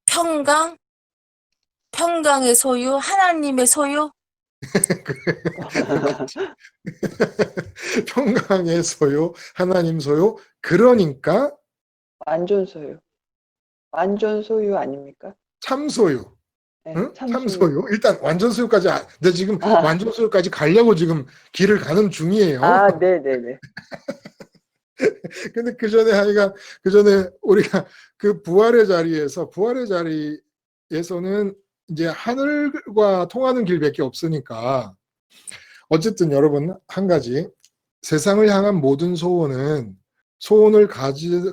평강? 평강의 소유? 하나님의 소유? 평강의 소유, 하나님 소유. 그러니까 완전 소유. 완전 소유 아닙니까? 참소유. 네, 응? 참소유. 참소유. 일단 완전 소유까지 근데 지금 완전 소유까지 가려고 지금 길을 가는 중이에요. 아, 네네네. 근데 그 전에 하여간 그 전에 우리가 그 부활의 자리에서는 이제 하늘과 통하는 길밖에 없으니까 어쨌든 여러분 한 가지 세상을 향한 모든 소원을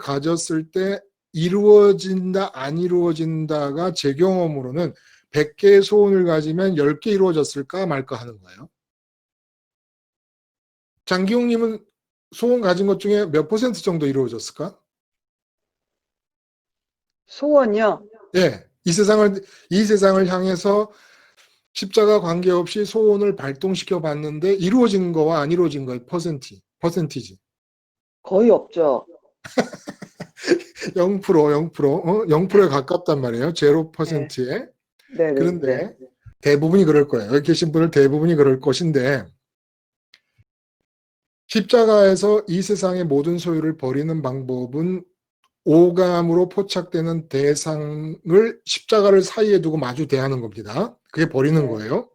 가졌을 때 이루어진다 안 이루어진다가 제 경험으로는 100개의 소원을 가지면 10개 이루어졌을까 말까 하는 거예요. 장기용님은 소원 가진 것 중에 몇 퍼센트 정도 이루어졌을까? 소원이요? 예, 이 세상을 향해서 십자가 관계없이 소원을 발동시켜 봤는데 이루어진 거와 안 이루어진 거의 퍼센티지. 거의 없죠. 0%, 0%에 가깝단 말이에요. 0%에. 네네네. 그런데 대부분이 그럴 거예요. 여기 계신 분들 대부분이 그럴 것인데 십자가에서 이 세상의 모든 소유를 버리는 방법은 오감으로 포착되는 대상을 십자가를 사이에 두고 마주 대하는 겁니다. 그게 버리는 네. 거예요.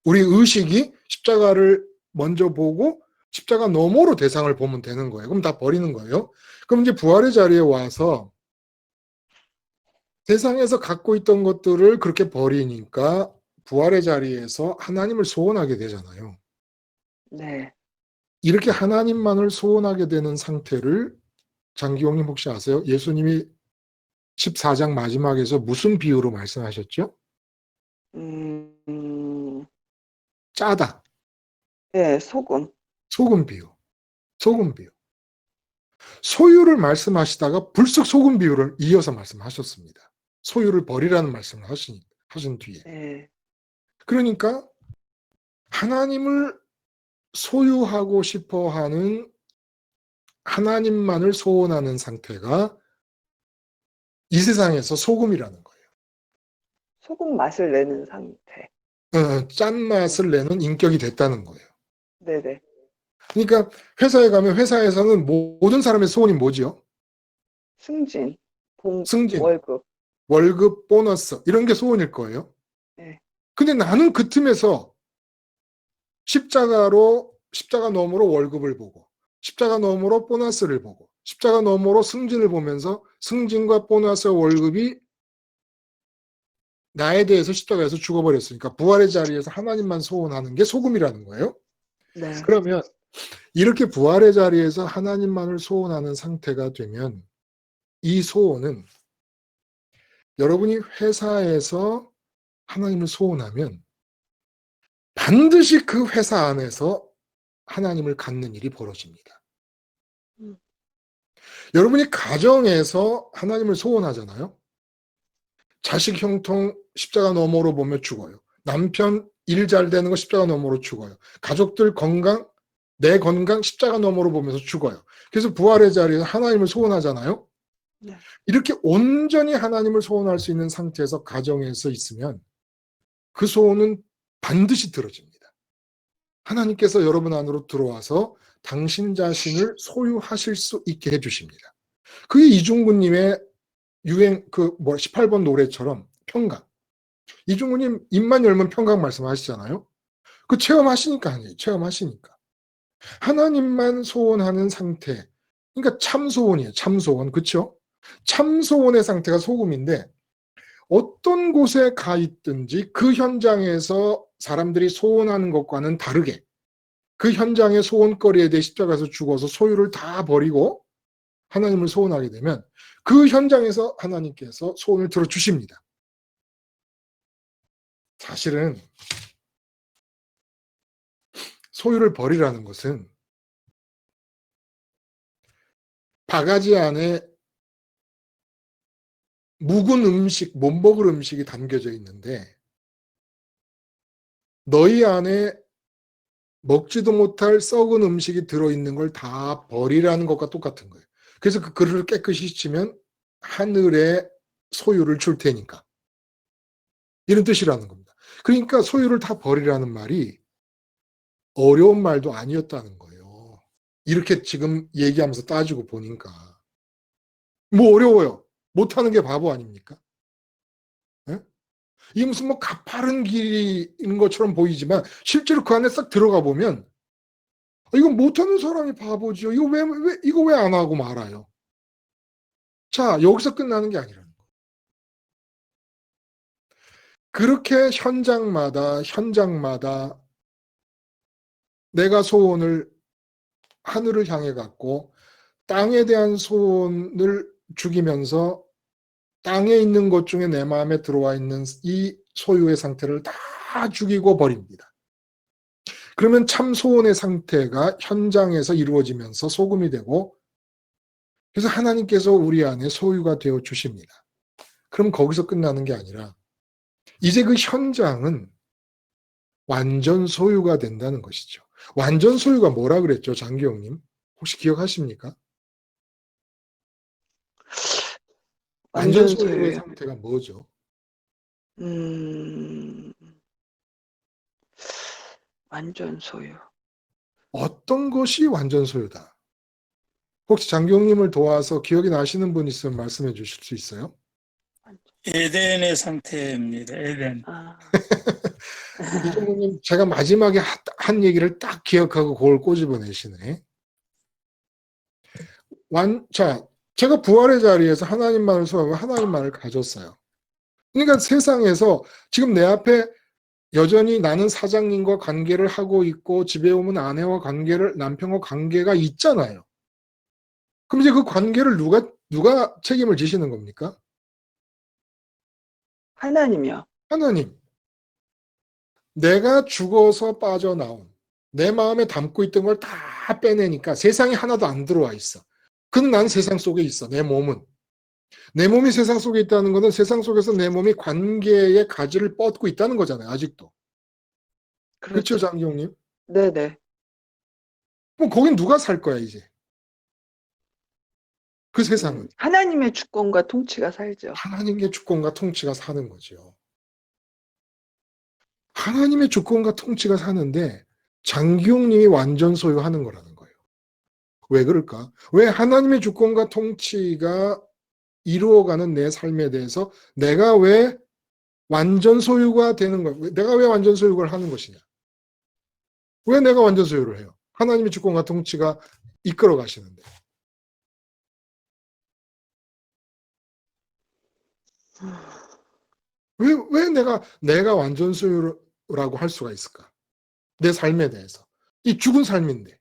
우리 의식이 십자가를 먼저 보고 십자가 너머로 대상을 보면 되는 거예요. 그럼 다 버리는 거예요. 그럼 이제 부활의 자리에 와서 세상에서 갖고 있던 것들을 그렇게 버리니까 부활의 자리에서 하나님을 소원하게 되잖아요. 네. 이렇게 하나님만을 소원하게 되는 상태를 장기용님 혹시 아세요? 예수님이 14장 마지막에서 무슨 비유로 말씀하셨죠? 짜다. 네, 소금. 소금 비유. 소금 비유. 소유를 말씀하시다가 불쑥 소금 비유를 이어서 말씀하셨습니다. 소유를 버리라는 말씀을 하신 뒤에. 네. 그러니까 하나님을 소유하고 싶어 하는 하나님만을 소원하는 상태가 이 세상에서 소금이라는 거예요. 소금 맛을 내는 상태. 짠맛을 내는 인격이 됐다는 거예요. 네네. 그러니까 회사에 가면 회사에서는 모든 사람의 소원이 뭐지요? 승진, 승진, 월급. 월급, 보너스 이런 게 소원일 거예요. 네. 근데 나는 그 틈에서 십자가 너머로 월급을 보고 십자가 너머로 보너스를 보고 십자가 너머로 승진을 보면서 승진과 보너스와 월급이 나에 대해서 십자가에서 죽어버렸으니까 부활의 자리에서 하나님만 소원하는 게 소금이라는 거예요. 네. 그러면 이렇게 부활의 자리에서 하나님만을 소원하는 상태가 되면 이 소원은 여러분이 회사에서 하나님을 소원하면 반드시 그 회사 안에서 하나님을 갖는 일이 벌어집니다. 음. 여러분이 가정에서 하나님을 소원하잖아요. 자식 형통 십자가 너머로 보면 죽어요. 남편 일 잘 되는 거 십자가 너머로 죽어요. 가족들 건강, 내 건강 십자가 너머로 보면서 죽어요. 그래서 부활의 자리에서 하나님을 소원하잖아요. 네. 이렇게 온전히 하나님을 소원할 수 있는 상태에서 가정에서 있으면 그 소원은 반드시 들어집니다. 하나님께서 여러분 안으로 들어와서 당신 자신을 소유하실 수 있게 해주십니다. 그게 이중구님의 18번 노래처럼 평강. 이중구님 입만 열면 평강 말씀하시잖아요. 그 체험하시니까 아니에요. 체험하시니까. 하나님만 소원하는 상태. 그러니까 참소원이에요. 참소원. 그렇죠? 참소원의 상태가 소금인데 어떤 곳에 가 있든지 그 현장에서 사람들이 소원하는 것과는 다르게 그 현장의 소원거리에 대해 십자가에서 죽어서 소유를 다 버리고 하나님을 소원하게 되면 그 현장에서 하나님께서 소원을 들어주십니다. 사실은 소유를 버리라는 것은 바가지 안에 묵은 음식, 못 먹을 음식이 담겨져 있는데 너희 안에 먹지도 못할 썩은 음식이 들어있는 걸 다 버리라는 것과 똑같은 거예요. 그래서 그 그릇을 깨끗이 씻으면 하늘의 소유를 줄 테니까. 이런 뜻이라는 겁니다. 그러니까 소유를 다 버리라는 말이 어려운 말도 아니었다는 거예요. 이렇게 지금 얘기하면서 따지고 보니까. 뭐 어려워요. 못하는 게 바보 아닙니까? 네? 이게 무슨 뭐 가파른 길인 것처럼 보이지만 실제로 그 안에 싹 들어가 보면 이건 못하는 사람이 바보지요. 이거 왜 안 하고 말아요? 자, 여기서 끝나는 게 아니라는 거예요. 그렇게 현장마다 내가 소원을 하늘을 향해 갖고 땅에 대한 소원을 죽이면서 땅에 있는 것 중에 내 마음에 들어와 있는 이 소유의 상태를 다 죽이고 버립니다. 그러면 참 소원의 상태가 현장에서 이루어지면서 소금이 되고 그래서 하나님께서 우리 안에 소유가 되어 주십니다. 그럼 거기서 끝나는 게 아니라 이제 그 현장은 완전 소유가 된다는 것이죠. 완전 소유가 뭐라 그랬죠, 장기영님? 혹시 기억하십니까? 완전 소유의 소유예요. 상태가 뭐죠? 완전 소유. 어떤 것이 완전 소유다? 혹시 장기영님을 도와서 기억이 나시는 분 있으면 말씀해 주실 수 있어요? 에덴의 상태입니다. 에덴. 아, 이종국님, 제가 마지막에 한 얘기를 딱 기억하고 그걸 꼬집어내시네. 자, 제가 부활의 자리에서 하나님만을 소유하고 하나님만을 가졌어요. 그러니까 세상에서 지금 내 앞에 여전히 나는 사장님과 관계를 하고 있고 집에 오면 아내와 남편과 관계가 있잖아요. 그럼 이제 그 관계를 누가 책임을 지시는 겁니까? 하나님이요. 하나님. 내가 죽어서 빠져나온 내 마음에 담고 있던 걸 다 빼내니까 세상에 하나도 안 들어와 있어. 그건 난 세상 속에 있어. 내 몸은. 내 몸이 세상 속에 있다는 것은 세상 속에서 내 몸이 관계의 가지를 뻗고 있다는 거잖아요. 아직도. 그렇죠, 장기영님? 네네. 그럼 거긴 누가 살 거야, 이제? 그 세상은. 하나님의 주권과 통치가 살죠. 하나님의 주권과 통치가 사는 거죠. 하나님의 주권과 통치가 사는데 장기용님이 완전 소유하는 거라는 거예요. 왜 그럴까? 왜 하나님의 주권과 통치가 이루어가는 내 삶에 대해서 내가 왜 완전 소유가 되는 거, 내가 왜 완전 소유를 하는 것이냐? 왜 내가 완전 소유를 해요? 하나님의 주권과 통치가 이끌어 가시는데. 왜 내가 완전 소유라고 할 수가 있을까? 내 삶에 대해서. 이 죽은 삶인데.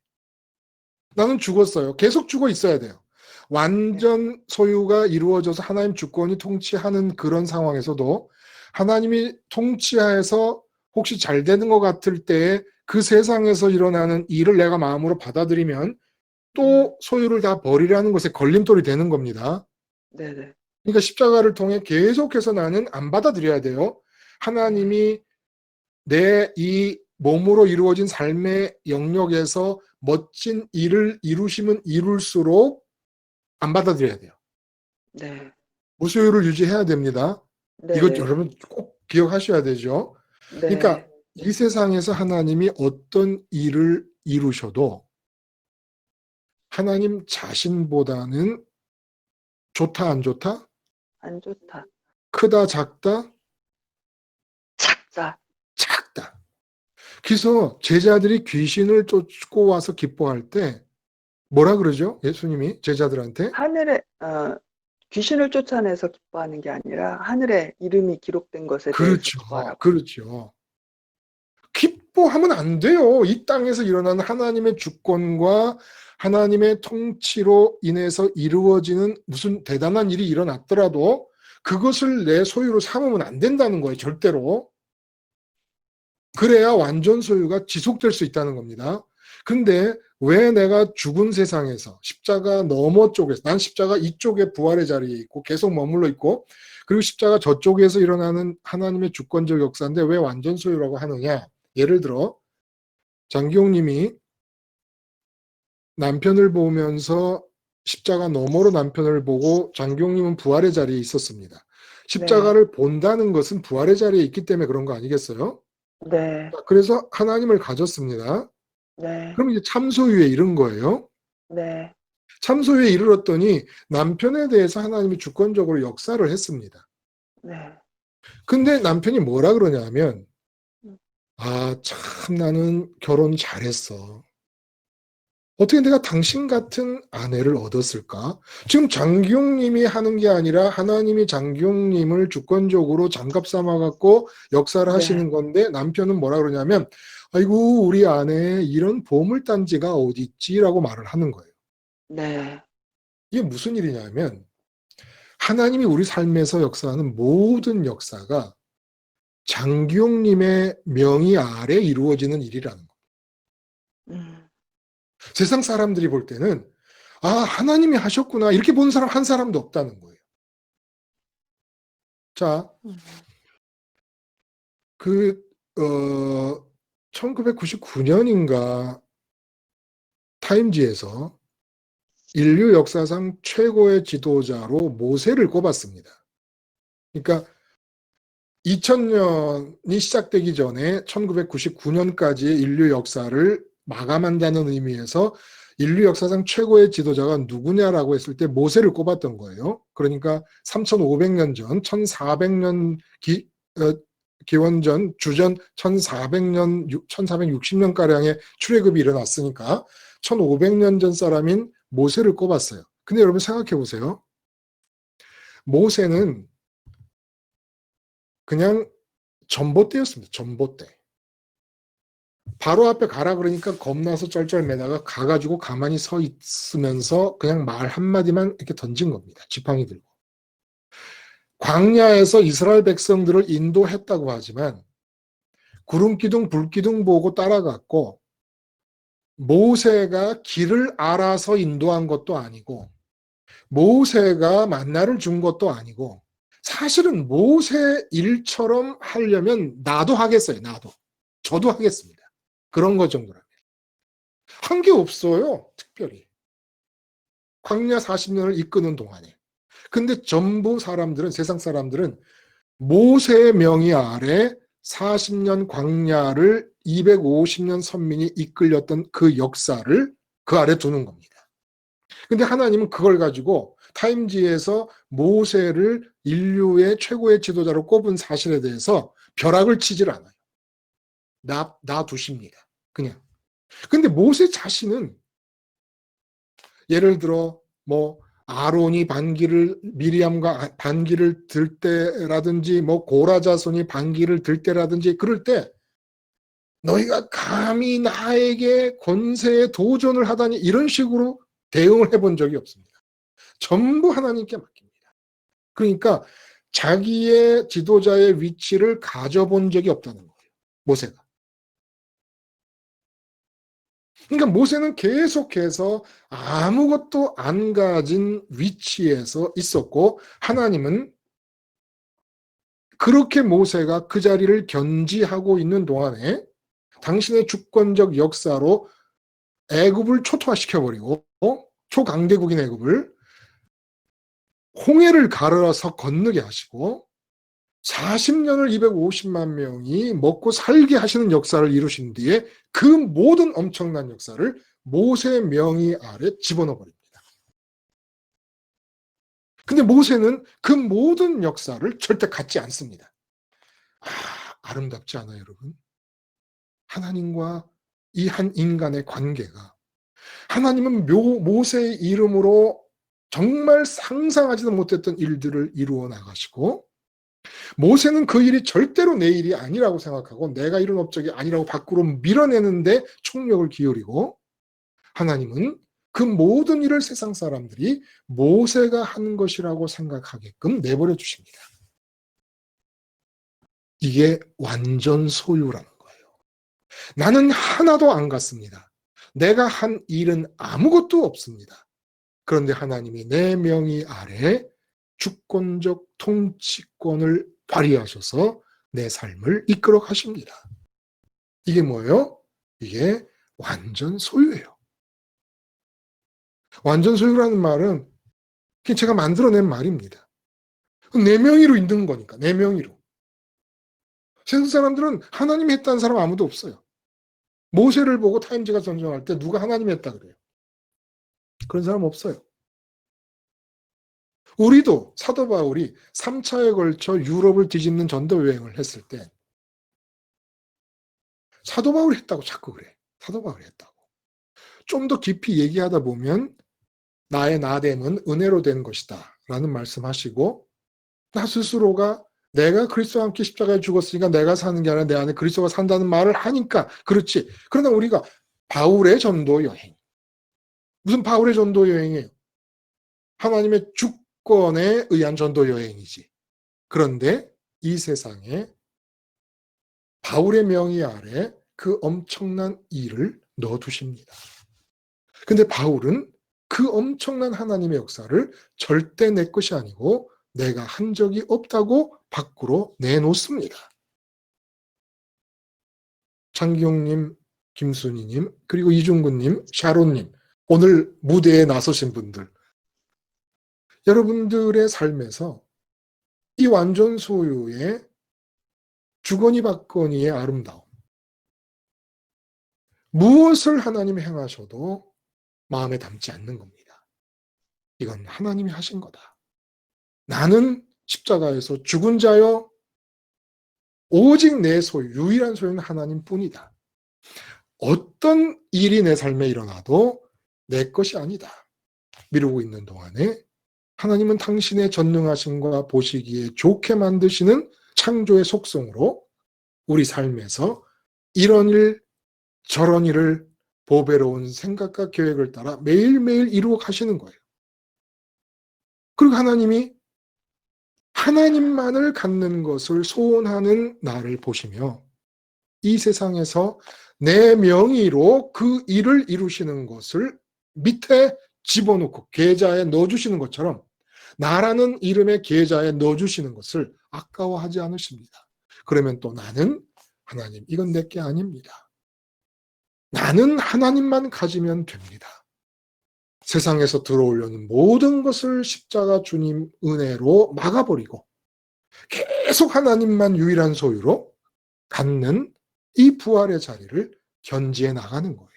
나는 죽었어요. 계속 죽어 있어야 돼요. 완전 소유가 이루어져서 하나님 주권이 통치하는 그런 상황에서도 하나님이 통치하에서 혹시 잘 되는 것 같을 때에 그 세상에서 일어나는 일을 내가 마음으로 받아들이면 또 소유를 다 버리라는 것에 걸림돌이 되는 겁니다. 네네. 그러니까 십자가를 통해 계속해서 나는 안 받아들여야 돼요. 하나님이 내 이 몸으로 이루어진 삶의 영역에서 멋진 일을 이루시면 이룰수록 안 받아들여야 돼요. 네. 무소유를 유지해야 됩니다. 네. 이것 여러분 꼭 기억하셔야 되죠. 네. 그러니까 이 세상에서 하나님이 어떤 일을 이루셔도 하나님 자신보다는 좋다 안 좋다? 안 좋다. 크다 작다? 작다. 작다. 그래서 제자들이 귀신을 쫓고 와서 기뻐할 때 뭐라 그러죠? 예수님이 제자들한테 하늘에 귀신을 쫓아내서 기뻐하는 게 아니라 하늘에 이름이 기록된 것에 대해서 그렇죠. 기뻐하라고. 그렇죠. 기뻐하면 안 돼요. 이 땅에서 일어나는 하나님의 주권과 하나님의 통치로 인해서 이루어지는 무슨 대단한 일이 일어났더라도 그것을 내 소유로 삼으면 안 된다는 거예요. 절대로. 그래야 완전 소유가 지속될 수 있다는 겁니다. 근데 왜 내가 죽은 세상에서 십자가 너머 쪽에서, 난 십자가 이쪽에 부활의 자리에 있고 계속 머물러 있고, 그리고 십자가 저쪽에서 일어나는 하나님의 주권적 역사인데 왜 완전 소유라고 하느냐? 예를 들어 장기용 님이 남편을 보면서 십자가 너머로 남편을 보고 장기용 님은 부활의 자리에 있었습니다. 십자가를 본다는 것은 부활의 자리에 있기 때문에 그런 거 아니겠어요? 네. 그래서 하나님을 가졌습니다. 네. 그럼 이제 참소유에 이른 거예요. 네. 참소유에 이르렀더니 남편에 대해서 하나님이 주권적으로 역사를 했습니다. 네. 근데 남편이 뭐라 그러냐면 참 나는 결혼 잘했어. 어떻게 내가 당신 같은 아내를 얻었을까? 지금 장기용님이 하는 게 아니라 하나님이 장기용님을 주권적으로 장갑 삼아갖고 역사를 하시는 건데 남편은 뭐라 그러냐면 아이고 우리 아내에 이런 보물단지가 어디 있지라고 말을 하는 거예요. 네. 이게 무슨 일이냐면 하나님이 우리 삶에서 역사하는 모든 역사가 장기용님의 명의 아래 이루어지는 일이라는 거예요. 세상 사람들이 볼 때는 하나님이 하셨구나 이렇게 보는 사람 한 사람도 없다는 거예요. 자, 1999년인가 타임지에서 인류 역사상 최고의 지도자로 모세를 꼽았습니다. 그러니까 2000년이 시작되기 전에 1999년까지의 인류 역사를 마감한다는 의미에서 인류 역사상 최고의 지도자가 누구냐라고 했을 때 모세를 꼽았던 거예요. 그러니까 3500년 전, 1400년 기원전, 주전 1400년, 1460년가량의 출애굽이 일어났으니까 1500년 전 사람인 모세를 꼽았어요. 근데 여러분 생각해 보세요. 모세는 그냥 전봇대였습니다. 전봇대. 바로 앞에 가라 그러니까 겁나서 쩔쩔매다가 가가지고 가만히 서 있으면서 그냥 말 한마디만 이렇게 던진 겁니다. 지팡이 들고. 광야에서 이스라엘 백성들을 인도했다고 하지만 구름기둥 불기둥 보고 따라갔고 모세가 길을 알아서 인도한 것도 아니고 모세가 만나를 준 것도 아니고 사실은 모세 일처럼 하려면 나도 하겠어요. 나도. 저도 하겠습니다. 그런 것 정도라면. 한 게 없어요. 특별히. 광야 40년을 이끄는 동안에. 근데 전부 사람들은 세상 사람들은 모세의 명의 아래 40년 광야를 250년 선민이 이끌렸던 그 역사를 그 아래 두는 겁니다. 근데 하나님은 그걸 가지고 타임지에서 모세를 인류의 최고의 지도자로 꼽은 사실에 대해서 벼락을 치질 않아요. 놔두십니다. 그냥. 근데 모세 자신은 예를 들어 뭐 아론이 미리암과 반기를 들 때라든지 뭐 고라 자손이 반기를 들 때라든지 그럴 때 너희가 감히 나에게 권세에 도전을 하다니 이런 식으로 대응을 해본 적이 없습니다. 전부 하나님께 맡깁니다. 그러니까 자기의 지도자의 위치를 가져본 적이 없다는 거예요. 모세가. 그러니까 모세는 계속해서 아무것도 안 가진 위치에서 있었고 하나님은 그렇게 모세가 그 자리를 견지하고 있는 동안에 당신의 주권적 역사로 애굽을 초토화시켜버리고 초강대국인 애굽을 홍해를 가르어서 건너게 하시고 40년을 250만 명이 먹고 살게 하시는 역사를 이루신 뒤에 그 모든 엄청난 역사를 모세 명의 아래 집어넣어 버립니다. 근데 모세는 그 모든 역사를 절대 갖지 않습니다. 아름답지 않아요, 여러분? 하나님과 이 한 인간의 관계가 하나님은 모세의 이름으로 정말 상상하지도 못했던 일들을 이루어 나가시고 모세는 그 일이 절대로 내 일이 아니라고 생각하고 내가 이룬 업적이 아니라고 밖으로 밀어내는데 총력을 기울이고 하나님은 그 모든 일을 세상 사람들이 모세가 한 것이라고 생각하게끔 내버려 주십니다. 이게 완전 소유라는 거예요. 나는 하나도 안 갔습니다. 내가 한 일은 아무것도 없습니다. 그런데 하나님이 내 명의 아래 주권적 통치권을 발휘하셔서 내 삶을 이끌어 가십니다. 이게 뭐예요? 이게 완전 소유예요. 완전 소유라는 말은 제가 만들어낸 말입니다. 내 명의로 있는 거니까, 내 명의로. 세상 사람들은 하나님이 했다는 사람 아무도 없어요. 모세를 보고 타임지가 전쟁할 때 누가 하나님이 했다 그래요? 그런 사람 없어요. 우리도 사도 바울이 3차에 걸쳐 유럽을 뒤집는 전도 여행을 했을 때 사도 바울이 했다고 자꾸 그래. 사도 바울이 했다고. 좀 더 깊이 얘기하다 보면 나의 나됨은 은혜로 된 것이다 라는 말씀하시고 나 스스로가 내가 그리스도와 함께 십자가에 죽었으니까 내가 사는 게 아니라 내 안에 그리스도가 산다는 말을 하니까 그렇지. 그러나 우리가 바울의 전도 여행 무슨 바울의 전도 여행이에요? 하나님의 주권에 의한 전도 여행이지. 그런데 이 세상에 바울의 명의 아래 그 엄청난 일을 넣어두십니다. 근데 바울은 그 엄청난 하나님의 역사를 절대 내 것이 아니고 내가 한 적이 없다고 밖으로 내놓습니다. 장기용님, 김순희님, 그리고 이중근님, 샤론님, 오늘 무대에 나서신 분들, 여러분들의 삶에서 이 완전 소유의 주거니 받거니의 아름다움, 무엇을 하나님이 행하셔도 마음에 담지 않는 겁니다. 이건 하나님이 하신 거다. 나는 십자가에서 죽은 자여 오직 내 소유, 유일한 소유는 하나님뿐이다. 어떤 일이 내 삶에 일어나도 내 것이 아니다. 미루고 있는 동안에 하나님은 당신의 전능하심과 보시기에 좋게 만드시는 창조의 속성으로 우리 삶에서 이런 일, 저런 일을 보배로운 생각과 계획을 따라 매일매일 이루어 가시는 거예요. 그리고 하나님이 하나님만을 갖는 것을 소원하는 나를 보시며 이 세상에서 내 명의로 그 일을 이루시는 것을 밑에 집어넣고 계좌에 넣어주시는 것처럼 나라는 이름의 계좌에 넣어주시는 것을 아까워하지 않으십니다. 그러면 또 나는 하나님 이건 내게 아닙니다. 나는 하나님만 가지면 됩니다. 세상에서 들어오려는 모든 것을 십자가 주님 은혜로 막아버리고 계속 하나님만 유일한 소유로 갖는 이 부활의 자리를 견지해 나가는 거예요.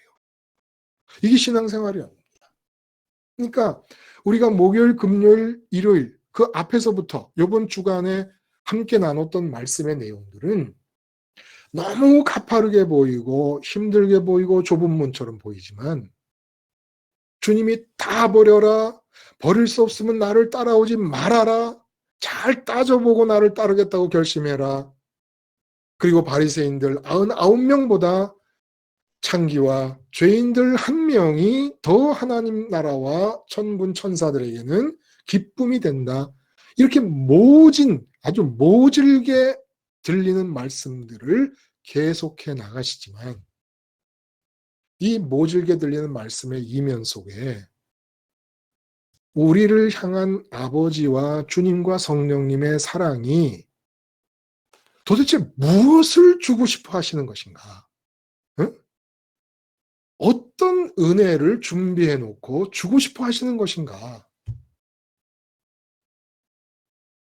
이게 신앙생활이 아닙니다. 그러니까 우리가 목요일, 금요일, 일요일 그 앞에서부터 이번 주간에 함께 나눴던 말씀의 내용들은 너무 가파르게 보이고 힘들게 보이고 좁은 문처럼 보이지만 주님이 다 버려라, 버릴 수 없으면 나를 따라오지 말아라, 잘 따져보고 나를 따르겠다고 결심해라. 그리고 바리새인들 99명보다 창기와 죄인들 한 명이 더 하나님 나라와 천군 천사들에게는 기쁨이 된다. 이렇게 아주 모질게 들리는 말씀들을 계속해 나가시지만 이 모질게 들리는 말씀의 이면 속에 우리를 향한 아버지와 주님과 성령님의 사랑이 도대체 무엇을 주고 싶어 하시는 것인가? 응? 어떤 은혜를 준비해 놓고 주고 싶어 하시는 것인가?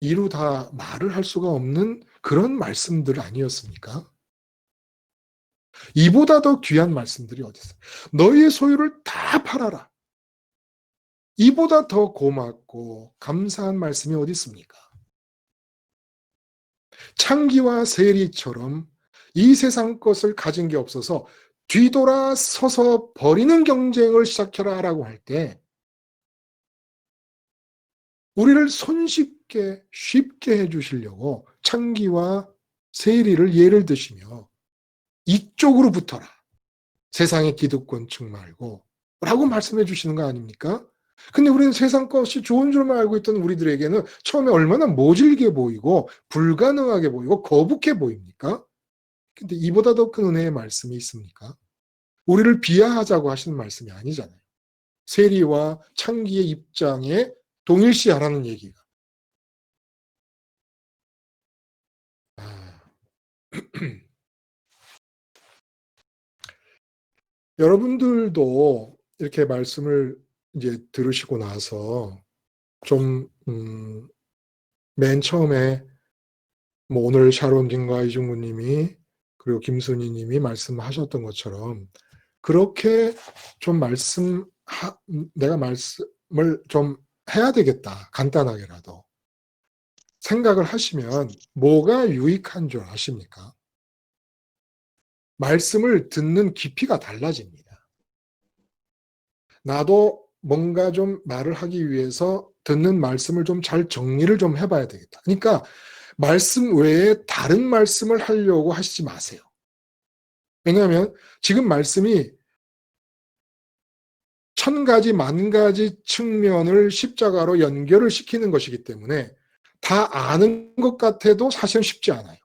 이루 다 말을 할 수가 없는 그런 말씀들 아니었습니까? 이보다 더 귀한 말씀들이 어디 있어요? 너희의 소유를 다 팔아라. 이보다 더 고맙고 감사한 말씀이 어디 있습니까? 창기와 세리처럼 이 세상 것을 가진 게 없어서 뒤돌아서서 버리는 경쟁을 시작해라라고 할 때 우리를 손쉽게 쉽게 해주시려고 창기와 세리를 예를 드시며 이쪽으로 붙어라. 세상의 기득권층 말고 라고 말씀해 주시는 거 아닙니까? 근데 우리는 세상 것이 좋은 줄만 알고 있던 우리들에게는 처음에 얼마나 모질게 보이고 불가능하게 보이고 거북해 보입니까? 근데 이보다 더 큰 은혜의 말씀이 있습니까? 우리를 비하하자고 하시는 말씀이 아니잖아요. 세리와 창기의 입장에 동일시하라는 얘기가. 여러분들도 이렇게 말씀을 이제 들으시고 나서 좀 맨 처음에 뭐 오늘 샤론님과 이중구님이 그리고 김순희님이 말씀하셨던 것처럼 그렇게 좀 내가 말씀을 좀 해야 되겠다, 간단하게라도 생각을 하시면 뭐가 유익한 줄 아십니까? 말씀을 듣는 깊이가 달라집니다. 나도 뭔가 좀 말을 하기 위해서 듣는 말씀을 좀 잘 정리를 좀 해봐야 되겠다. 그러니까 말씀 외에 다른 말씀을 하려고 하시지 마세요. 왜냐하면 지금 말씀이 1000가지, 10,000가지 측면을 십자가로 연결을 시키는 것이기 때문에 다 아는 것 같아도 사실은 쉽지 않아요.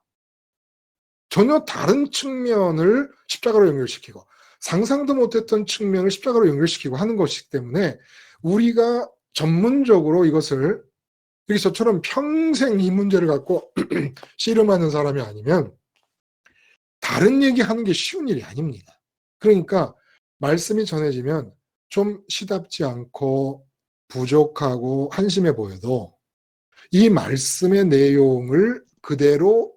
전혀 다른 측면을 십자가로 연결시키고 상상도 못했던 측면을 십자가로 연결시키고 하는 것이기 때문에 우리가 전문적으로 이것을 이렇게 저처럼 평생 이 문제를 갖고 씨름하는 사람이 아니면 다른 얘기하는 게 쉬운 일이 아닙니다. 그러니까 말씀이 전해지면 좀 시답지 않고 부족하고 한심해 보여도 이 말씀의 내용을 그대로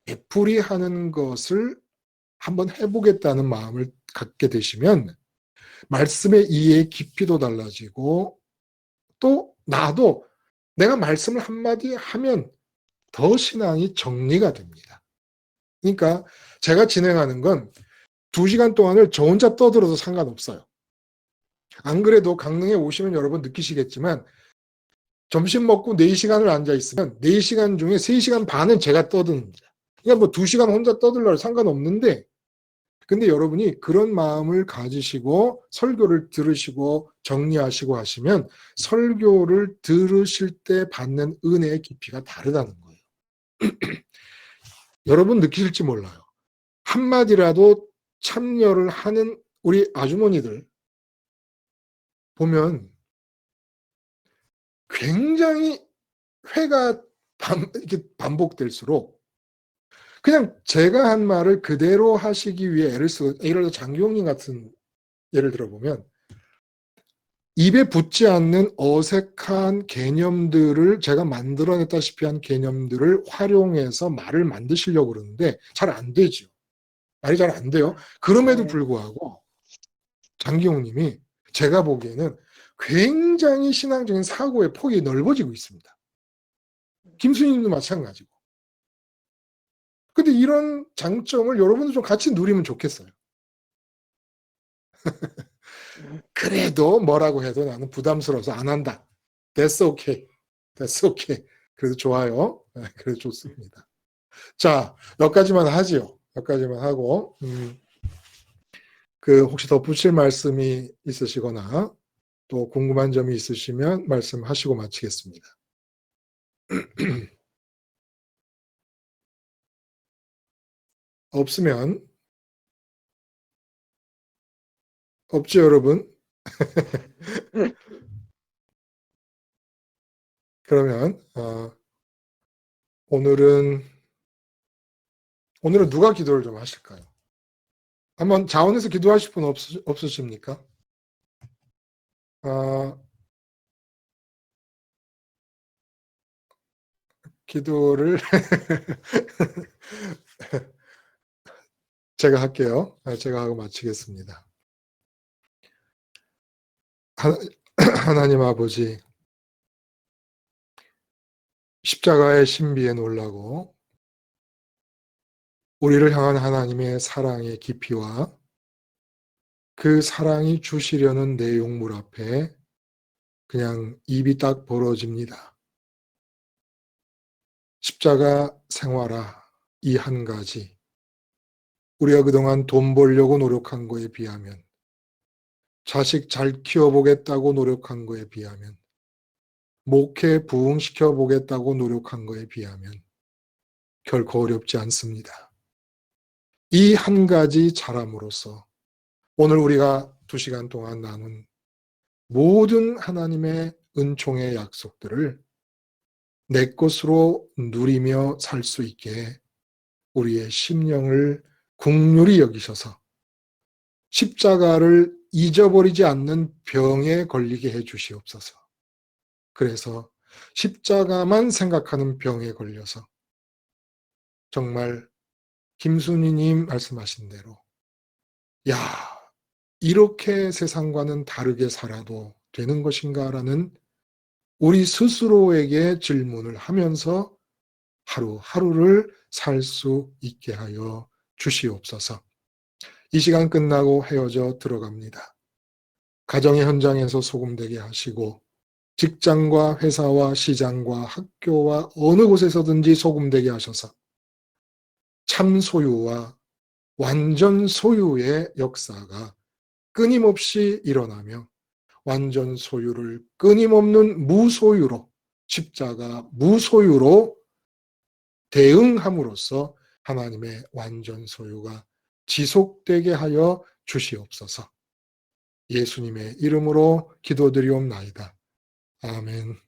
되풀이하는 것을 한번 해보겠다는 마음을 갖게 되시면 말씀의 이해의 깊이도 달라지고 또 나도 내가 말씀을 한마디 하면 더 신앙이 정리가 됩니다. 그러니까 제가 진행하는 건 2시간 동안을 저 혼자 떠들어도 상관없어요. 안 그래도 강릉에 오시면 여러분 느끼시겠지만 점심 먹고 4시간을 앉아있으면 4시간 중에 3시간 반은 제가 떠듭니다. 그러니까 뭐 2시간 혼자 떠들려도 상관없는데 근데 여러분이 그런 마음을 가지시고 설교를 들으시고 정리하시고 하시면 설교를 들으실 때 받는 은혜의 깊이가 다르다는 거예요. 여러분 느끼실지 몰라요. 한마디라도 참여를 하는 우리 아주머니들 보면 굉장히 회가 이렇게 반복될수록 그냥 제가 한 말을 그대로 하시기 위해 애를 쓰고, 예를 들어 장기용님 같은 예를 들어보면 입에 붙지 않는 어색한 개념들을 제가 만들어냈다시피 한 개념들을 활용해서 말을 만드시려고 그러는데 잘 안 되죠. 말이 잘 안 돼요. 그럼에도 불구하고 장기용님이 제가 보기에는 굉장히 신앙적인 사고의 폭이 넓어지고 있습니다. 김수님도 마찬가지고. 근데 이런 장점을 여러분도 좀 같이 누리면 좋겠어요. 그래도 뭐라고 해도 나는 부담스러워서 안 한다. That's okay. That's okay. 그래도 좋아요. 그래도 좋습니다. 자, 여기까지만 하지요. 여기까지만 하고, 혹시 덧붙일 말씀이 있으시거나 또 궁금한 점이 있으시면 말씀하시고 마치겠습니다. 없으면, 없죠, 여러분? 그러면, 오늘은 누가 기도를 좀 하실까요? 한번 자원해서 기도하실 분 없으십니까? 기도를 제가 할게요. 제가 하고 마치겠습니다. 하나님 아버지, 십자가의 신비에 놀라고 우리를 향한 하나님의 사랑의 깊이와 그 사랑이 주시려는 내용물 앞에 그냥 입이 딱 벌어집니다. 십자가 생활화 이 한 가지, 우리가 그동안 돈 벌려고 노력한 거에 비하면, 자식 잘 키워보겠다고 노력한 거에 비하면, 목회 부흥시켜 보겠다고 노력한 거에 비하면 결코 어렵지 않습니다. 이 한 가지 잘함으로써 오늘 우리가 2시간 동안 나눈 모든 하나님의 은총의 약속들을 내 것으로 누리며 살 수 있게 우리의 심령을 긍휼히 여기셔서 십자가를 잊어버리지 않는 병에 걸리게 해 주시옵소서. 그래서 십자가만 생각하는 병에 걸려서 정말 김순희님 말씀하신 대로 야, 이렇게 세상과는 다르게 살아도 되는 것인가라는 우리 스스로에게 질문을 하면서 하루하루를 살 수 있게 하여 주시옵소서. 이 시간 끝나고 헤어져 들어갑니다. 가정의 현장에서 소금되게 하시고 직장과 회사와 시장과 학교와 어느 곳에서든지 소금되게 하셔서 참 소유와 완전 소유의 역사가 끊임없이 일어나며 완전 소유를 끊임없는 무소유로, 십자가 무소유로 대응함으로써 하나님의 완전 소유가 지속되게 하여 주시옵소서. 예수님의 이름으로 기도드리옵나이다. 아멘.